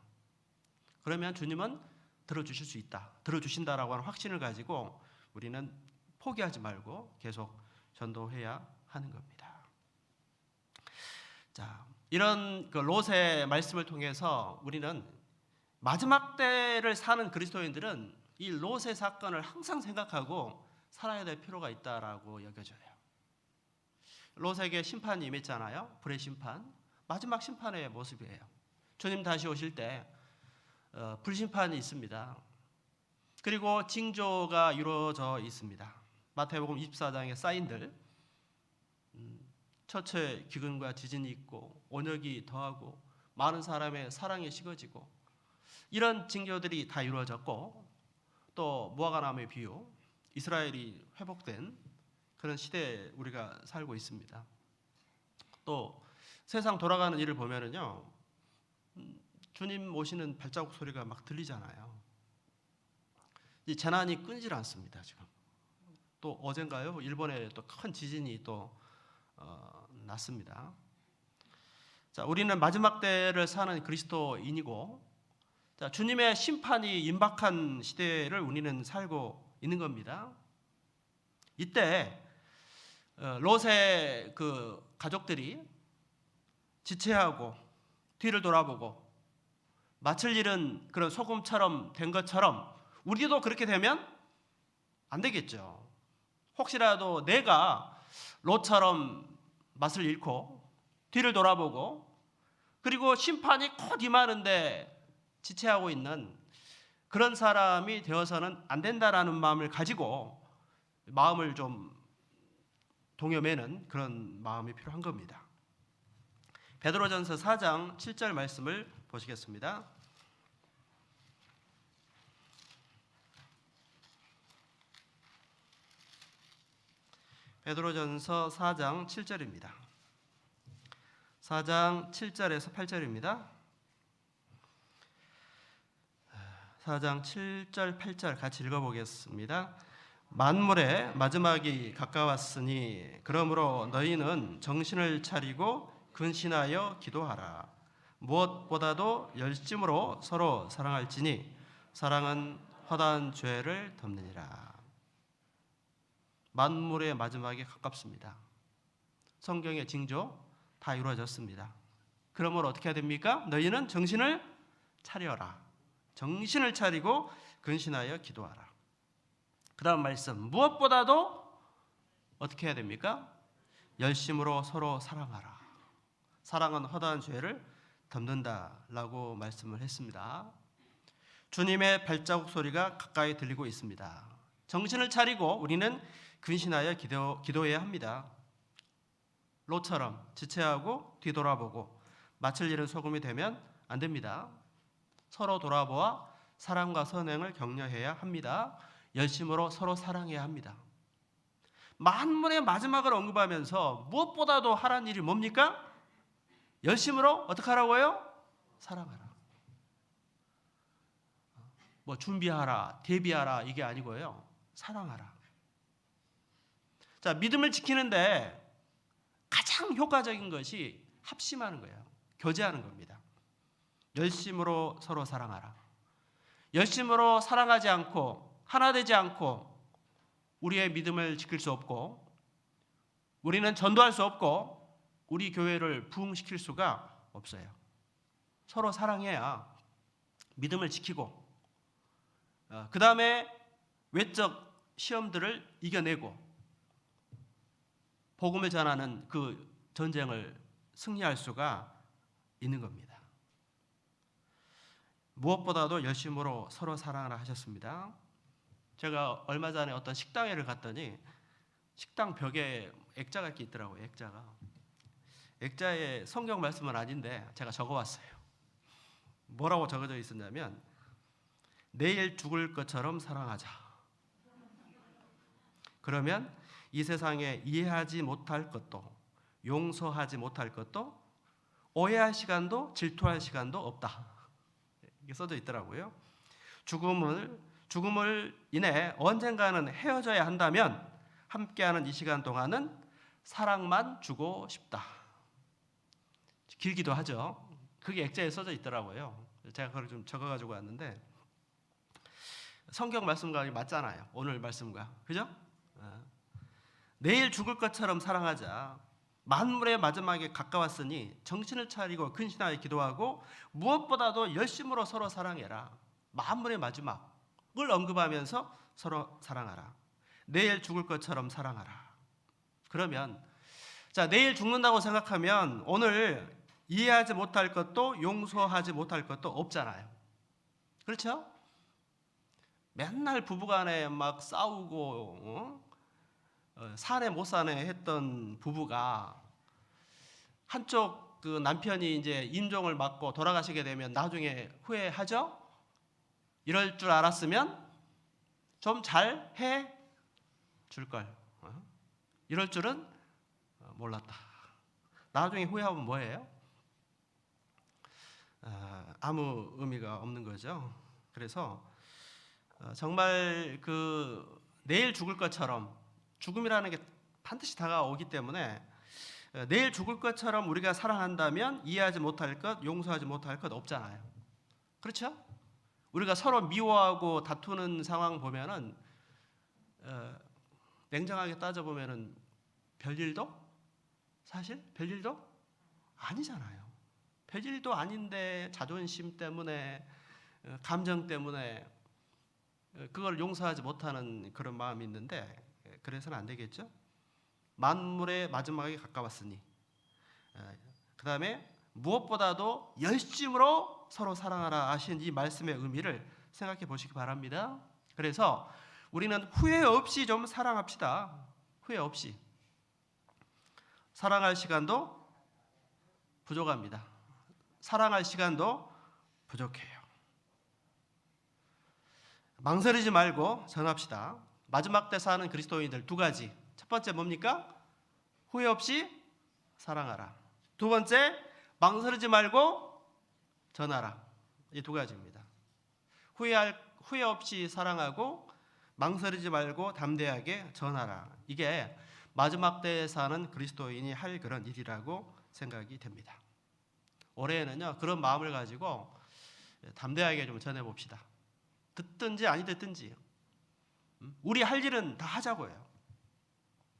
그러면 주님은 들어주실 수 있다, 들어주신다라고 하는 확신을 가지고 우리는 포기하지 말고 계속 전도해야 하는 겁니다. 자, 이런 그 롯의 말씀을 통해서 우리는 마지막 때를 사는 그리스도인들은 이 롯의 사건을 항상 생각하고 살아야 될 필요가 있다라고 여겨져요. 롯에게 심판이 임했잖아요. 불의 심판. 마지막 심판의 모습이에요. 주님 다시 오실 때 불심판이 있습니다. 그리고 징조가 이루어져 있습니다. 마태복음 24장의 사인들, 처처의 기근과 지진이 있고 온역이 더하고 많은 사람의 사랑이 식어지고 이런 징조들이 다 이루어졌고 또 무화과나무의 비유, 이스라엘이 회복된 그런 시대에 우리가 살고 있습니다. 또 세상 돌아가는 일을 보면은요, 주님 오시는 발자국 소리가 막 들리잖아요. 이 재난이 끊이질 않습니다. 지금 또 어젠가요, 일본에 또 큰 지진이 또 났습니다. 자, 우리는 마지막 때를 사는 그리스도인이고, 자, 주님의 심판이 임박한 시대를 우리는 살고 있는 겁니다. 이때 롯의 그 가족들이 지체하고 뒤를 돌아보고 마칠 일은 그런 소금처럼 된 것처럼 우리도 그렇게 되면 안 되겠죠. 혹시라도 내가 롯처럼 맛을 잃고 뒤를 돌아보고 그리고 심판이 곧 임하는데 지체하고 있는 그런 사람이 되어서는 안 된다라는 마음을 가지고 마음을 좀 동요매는 그런 마음이 필요한 겁니다. 베드로전서 4장 7절 말씀을 보시겠습니다. 베드로전서 4장 7절입니다. 4장 7절에서 8절입니다. 4장 7절 8절 같이 읽어보겠습니다. 만물의 마지막이 가까웠으니 그러므로 너희는 정신을 차리고 근신하여 기도하라. 무엇보다도 열심으로 서로 사랑할지니 사랑은 허다한 죄를 덮느니라. 만물의 마지막이 가깝습니다. 성경의 징조 다 이루어졌습니다. 그러므로 어떻게 해야 됩니까? 너희는 정신을 차려라. 정신을 차리고 근신하여 기도하라. 그 다음 말씀, 무엇보다도 어떻게 해야 됩니까? 열심으로 서로 사랑하라. 사랑은 허다한 죄를 덮는다라고 말씀을 했습니다. 주님의 발자국 소리가 가까이 들리고 있습니다. 정신을 차리고 우리는 근신하여 기도해야 합니다. 롯처럼 지체하고 뒤돌아보고 마칠 일은 소금이 되면 안 됩니다. 서로 돌아보아 사랑과 선행을 격려해야 합니다. 열심으로 서로 사랑해야 합니다. 만물의 마지막을 언급하면서 무엇보다도 하라는 일이 뭡니까? 열심으로 어떻게 하라고요? 사랑하라. 뭐 준비하라, 대비하라 이게 아니고요. 사랑하라. 자, 믿음을 지키는데 가장 효과적인 것이 합심하는 거예요. 교제하는 겁니다. 열심으로 서로 사랑하라. 열심으로 사랑하지 않고 하나 되지 않고 우리의 믿음을 지킬 수 없고 우리는 전도할 수 없고 우리 교회를 부흥시킬 수가 없어요. 서로 사랑해야 믿음을 지키고 그 다음에 외적 시험들을 이겨내고 복음을 전하는 그 전쟁을 승리할 수가 있는 겁니다. 무엇보다도 열심으로 서로 사랑하라 하셨습니다. 제가 얼마 전에 어떤 식당에를 갔더니 식당 벽에 액자가 이렇게 있더라고요. 액자에 성경 말씀은 아닌데 제가 적어왔어요. 뭐라고 적어져 있었냐면 내일 죽을 것처럼 사랑하자. 그러면 이 세상에 이해하지 못할 것도 용서하지 못할 것도 오해할 시간도 질투할 시간도 없다. 이게 써져 있더라고요. 죽음을 인해 언젠가는 헤어져야 한다면 함께하는 이 시간 동안은 사랑만 주고 싶다. 길기도 하죠. 그게 액자에 써져 있더라고요. 제가 그걸 좀 적어가지고 왔는데 성경 말씀과 맞잖아요. 오늘 말씀과. 그죠? 내일 죽을 것처럼 사랑하자. 만물의 마지막에 가까웠으니 정신을 차리고 근신하여 기도하고 무엇보다도 열심으로 서로 사랑해라. 만물의 마지막을 언급하면서 서로 사랑하라. 내일 죽을 것처럼 사랑하라. 그러면 자, 내일 죽는다고 생각하면 오늘 이해하지 못할 것도 용서하지 못할 것도 없잖아요. 그렇죠? 맨날 부부간에 막 싸우고 사내 못 사내 했던 부부가 한쪽 그 남편이 이제 임종을 맞고 돌아가시게 되면 나중에 후회하죠? 이럴 줄 알았으면 좀 잘 해 줄 걸. 이럴 줄은 몰랐다. 나중에 후회하면 뭐예요? 아무 의미가 없는 거죠. 그래서 정말 그 내일 죽을 것처럼 죽음이라는 게 반드시 다가오기 때문에 내일 죽을 것처럼 우리가 사랑한다면 이해하지 못할 것, 용서하지 못할 것 없잖아요. 그렇죠? 우리가 서로 미워하고 다투는 상황 보면은 냉정하게 따져보면은 별일도 사실 별일도 아니잖아요. 별일도 아닌데 자존심 때문에 감정 때문에 그걸 용서하지 못하는 그런 마음이 있는데 그래서는 안 되겠죠. 만물의 마지막에 가까웠으니 그 다음에 무엇보다도 열심으로 서로 사랑하라 하신 이 말씀의 의미를 생각해 보시기 바랍니다. 그래서 우리는 후회 없이 좀 사랑합시다. 후회 없이. 사랑할 시간도 부족합니다. 사랑할 시간도 부족해요. 망설이지 말고 전합시다. 마지막 때 사는 그리스도인들 두 가지 첫 번째 뭡니까? 후회 없이 사랑하라. 두 번째, 망설이지 말고 전하라. 이 두 가지입니다. 후회 없이 사랑하고 망설이지 말고 담대하게 전하라. 이게 마지막 때에 사는 그리스도인이 할 그런 일이라고 생각이 됩니다. 올해에는요, 그런 마음을 가지고 담대하게 좀 전해봅시다. 듣든지 아니 듣든지 우리 할 일은 다 하자고요.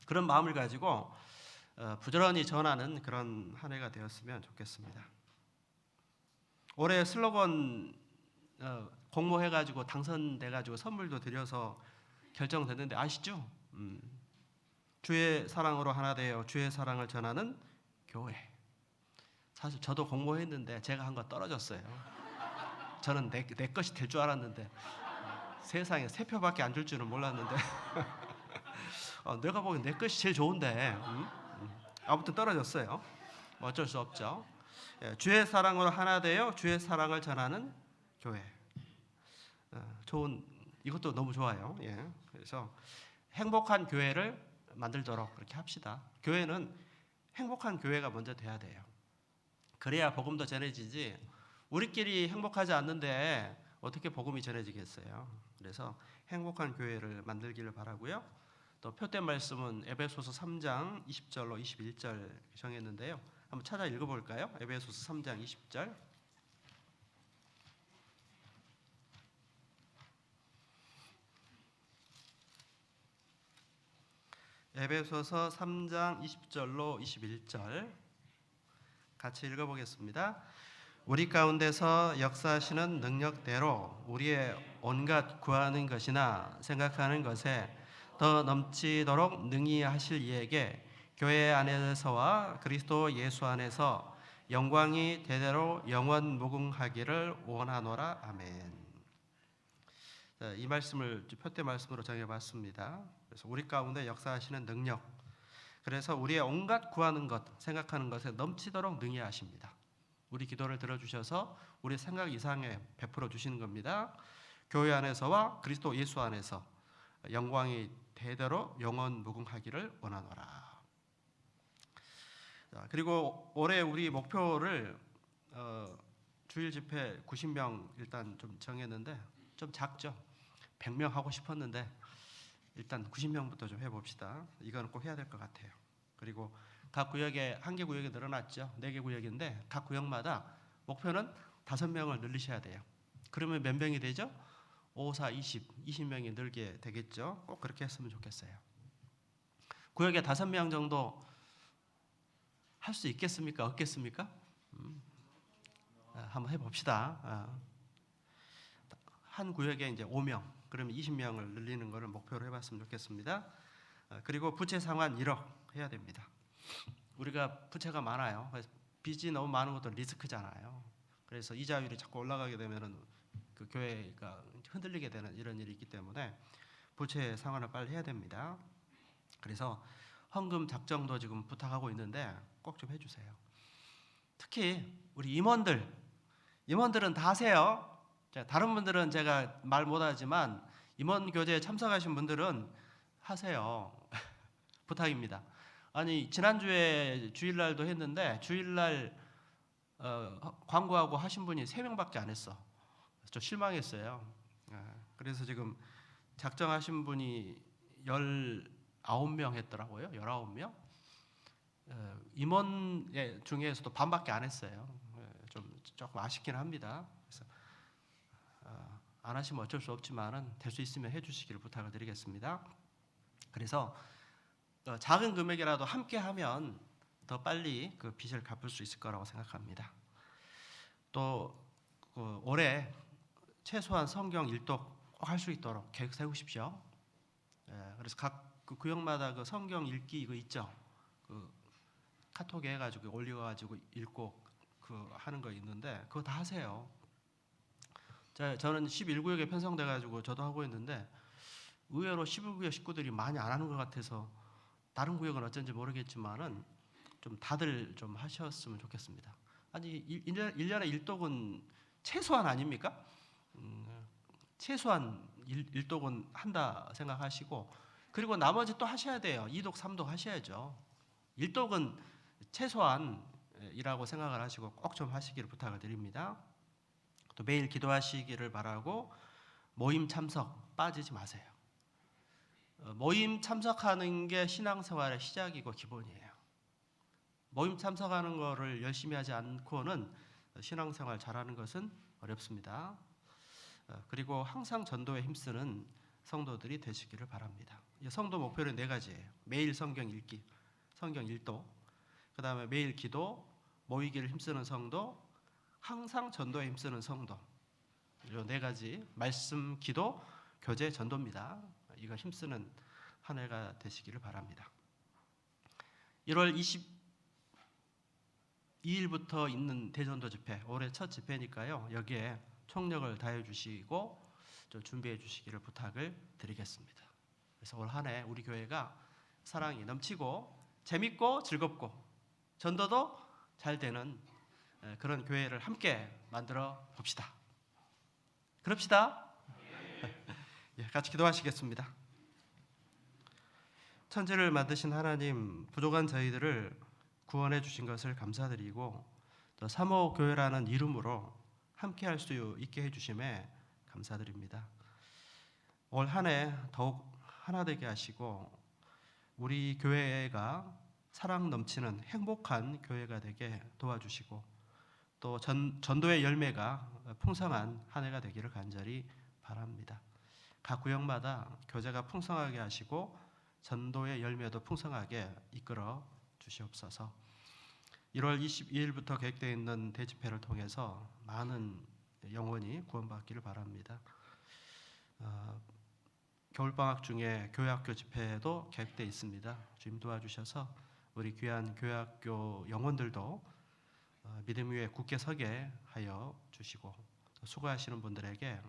그런 마음을 가지고 부지런히 전하는 그런 한 해가 되었으면 좋겠습니다. 올해 슬로건 공모해가지고 당선돼가지고 선물도 드려서 결정됐는데 아시죠? 주의 사랑으로 하나 되어 주의 사랑을 전하는 교회. 사실 저도 공모했는데 제가 한 거 떨어졌어요. 저는 내 것이 될 줄 알았는데 세상에 3표밖에 안 줄 줄은 몰랐는데 내가 보기엔 내 것이 제일 좋은데 아무튼 떨어졌어요. 어쩔 수 없죠. 주의 사랑으로 하나 되어 주의 사랑을 전하는 교회. 좋은, 이것도 너무 좋아요. 그래서 행복한 교회를 만들도록 그렇게 합시다. 교회는 행복한 교회가 먼저 돼야 돼요. 그래야 복음도 전해지지. 우리끼리 행복하지 않는데 어떻게 복음이 전해지겠어요? 그래서 행복한 교회를 만들기를 바라고요. 또 표된 말씀은 에베소서 3장 20절로 21절 정했는데요. 한번 찾아 읽어볼까요? 에베소서 3장 20절. 에베소서 3장 20절로 21절 같이 읽어보겠습니다. 우리 가운데서 역사하시는 능력대로 우리의 온갖 구하는 것이나 생각하는 것에 더 넘치도록 능히 하실 이에게 교회 안에서와 그리스도 예수 안에서 영광이 대대로 영원 무궁하기를 원하노라. 아멘. 이 말씀을 표대 말씀으로 정해봤습니다. 그래서 우리 가운데 역사하시는 능력, 그래서 우리의 온갖 구하는 것, 생각하는 것에 넘치도록 능히 하십니다. 우리 기도를 들어주셔서 우리 생각 이상에 베풀어 주시는 겁니다. 교회 안에서와 그리스도 예수 안에서 영광이 대대로 영원 무궁하기를 원하노라. 그리고 올해 우리 목표를 주일 집회 90명 일단 좀 정했는데 좀 작죠. 100명 하고 싶었는데 일단 90명부터 좀 해봅시다. 이거는 꼭 해야 될 것 같아요. 그리고 각 구역에 한 개 구역이 늘어났죠. 4개 구역인데 각 구역마다 목표는 5명을 늘리셔야 돼요. 그러면 몇 명이 되죠? 5, 4, 20명이 늘게 되겠죠. 꼭 그렇게 했으면 좋겠어요. 구역에 5명 정도 할 수 있겠습니까? 없겠습니까? 한번 해봅시다. 한 구역에 이제 5명, 그러면 20명을 늘리는 것을 목표로 해봤으면 좋겠습니다. 그리고 부채 상환 1억 해야 됩니다. 우리가 부채가 많아요. 빚이 너무 많은 것도 리스크잖아요. 그래서 이자율이 자꾸 올라가게 되면은 그 교회가 흔들리게 되는 이런 일이 있기 때문에 부채 상환을 빨리 해야 됩니다. 그래서 헌금 작정도 지금 부탁하고 있는데 꼭 좀 해주세요. 특히 우리 임원들은 다 하세요. 다른 분들은 제가 말 못하지만 임원 교제에 참석하신 분들은 하세요. 부탁입니다. 아니 지난주에 주일날도 했는데 주일날 광고하고 하신 분이 3명밖에 안 했어. 좀 실망했어요. 그래서 지금 작정하신 분이 19명 했더라고요. 19명. 임원 중에서도 반밖에 안 했어요. 조금 아쉽긴 합니다. 그래서 안 하시면 어쩔 수 없지만은 될 수 있으면 해주시기를 부탁을 드리겠습니다. 그래서 작은 금액이라도 함께 하면 더 빨리 그 빚을 갚을 수 있을 거라고 생각합니다. 또 올해 최소한 성경 일독 꼭 할 수 있도록 계획 세우십시오. 그래서 각 그 구역마다 그 성경 읽기 이거 있죠. 그 카톡에 해가지고 올려가지고 읽고 그 하는 거 있는데 그거 다 하세요. 저는 11구역에 편성돼가지고 저도 하고 있는데 의외로 11구역 식구들이 많이 안 하는 것 같아서 다른 구역은 어쩐지 모르겠지만은 좀 다들 좀 하셨으면 좋겠습니다. 아니 1년에 일독은 최소한 아닙니까? 최소한 일독은 한다 생각하시고 그리고 나머지 또 하셔야 돼요. 2독, 3독 하셔야죠. 1독은 최소한이라고 생각을 하시고 꼭 좀 하시기를 부탁을 드립니다. 또 매일 기도하시기를 바라고 모임 참석 빠지지 마세요. 모임 참석하는 게 신앙생활의 시작이고 기본이에요. 모임 참석하는 거를 열심히 하지 않고는 신앙생활 잘하는 것은 어렵습니다. 그리고 항상 전도에 힘쓰는 성도들이 되시기를 바랍니다. 성도 목표는 4가지예요. 매일 성경 읽기, 성경 1도, 그 다음에 매일 기도, 모이기를 힘쓰는 성도, 항상 전도에 힘쓰는 성도. 이 4가지, 말씀, 기도, 교제, 전도입니다. 이거 힘쓰는 한 해가 되시기를 바랍니다. 1월 22일부터 있는 대전도 집회, 올해 첫 집회니까요. 여기에 총력을 다해 주시고 좀 준비해 주시기를 부탁을 드리겠습니다. 그래서 올 한 해 우리 교회가 사랑이 넘치고 재밌고 즐겁고 전도도 잘 되는 그런 교회를 함께 만들어 봅시다. 그럽시다. 같이 기도하시겠습니다. 천지를 만드신 하나님, 부족한 저희들을 구원해 주신 것을 감사드리고 또 사모교회라는 이름으로 함께 할 수 있게 해주심에 감사드립니다. 올 한 해 더욱 하나 되게 하시고 우리 교회가 사랑 넘치는 행복한 교회가 되게 도와주시고 또 전도의 열매가 풍성한 한 해가 되기를 간절히 바랍니다. 각 구역마다 교제가 풍성하게 하시고 전도의 열매도 풍성하게 이끌어 주시옵소서. 1월 22일부터 계획되어 있는 대집회를 통해서 많은 영혼이 구원받기를 바랍니다. 겨울방학 중에 교회학교 집회도 계획되어 있습니다. 주님 도와주셔서 우리 귀한 교회학교 영혼들도 믿음 위에 굳게 서게 하여 주시고 수고하시는 분들에게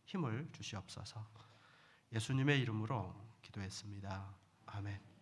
힘을 주시옵소서. 예수님의 이름으로 기도했습니다. 아멘.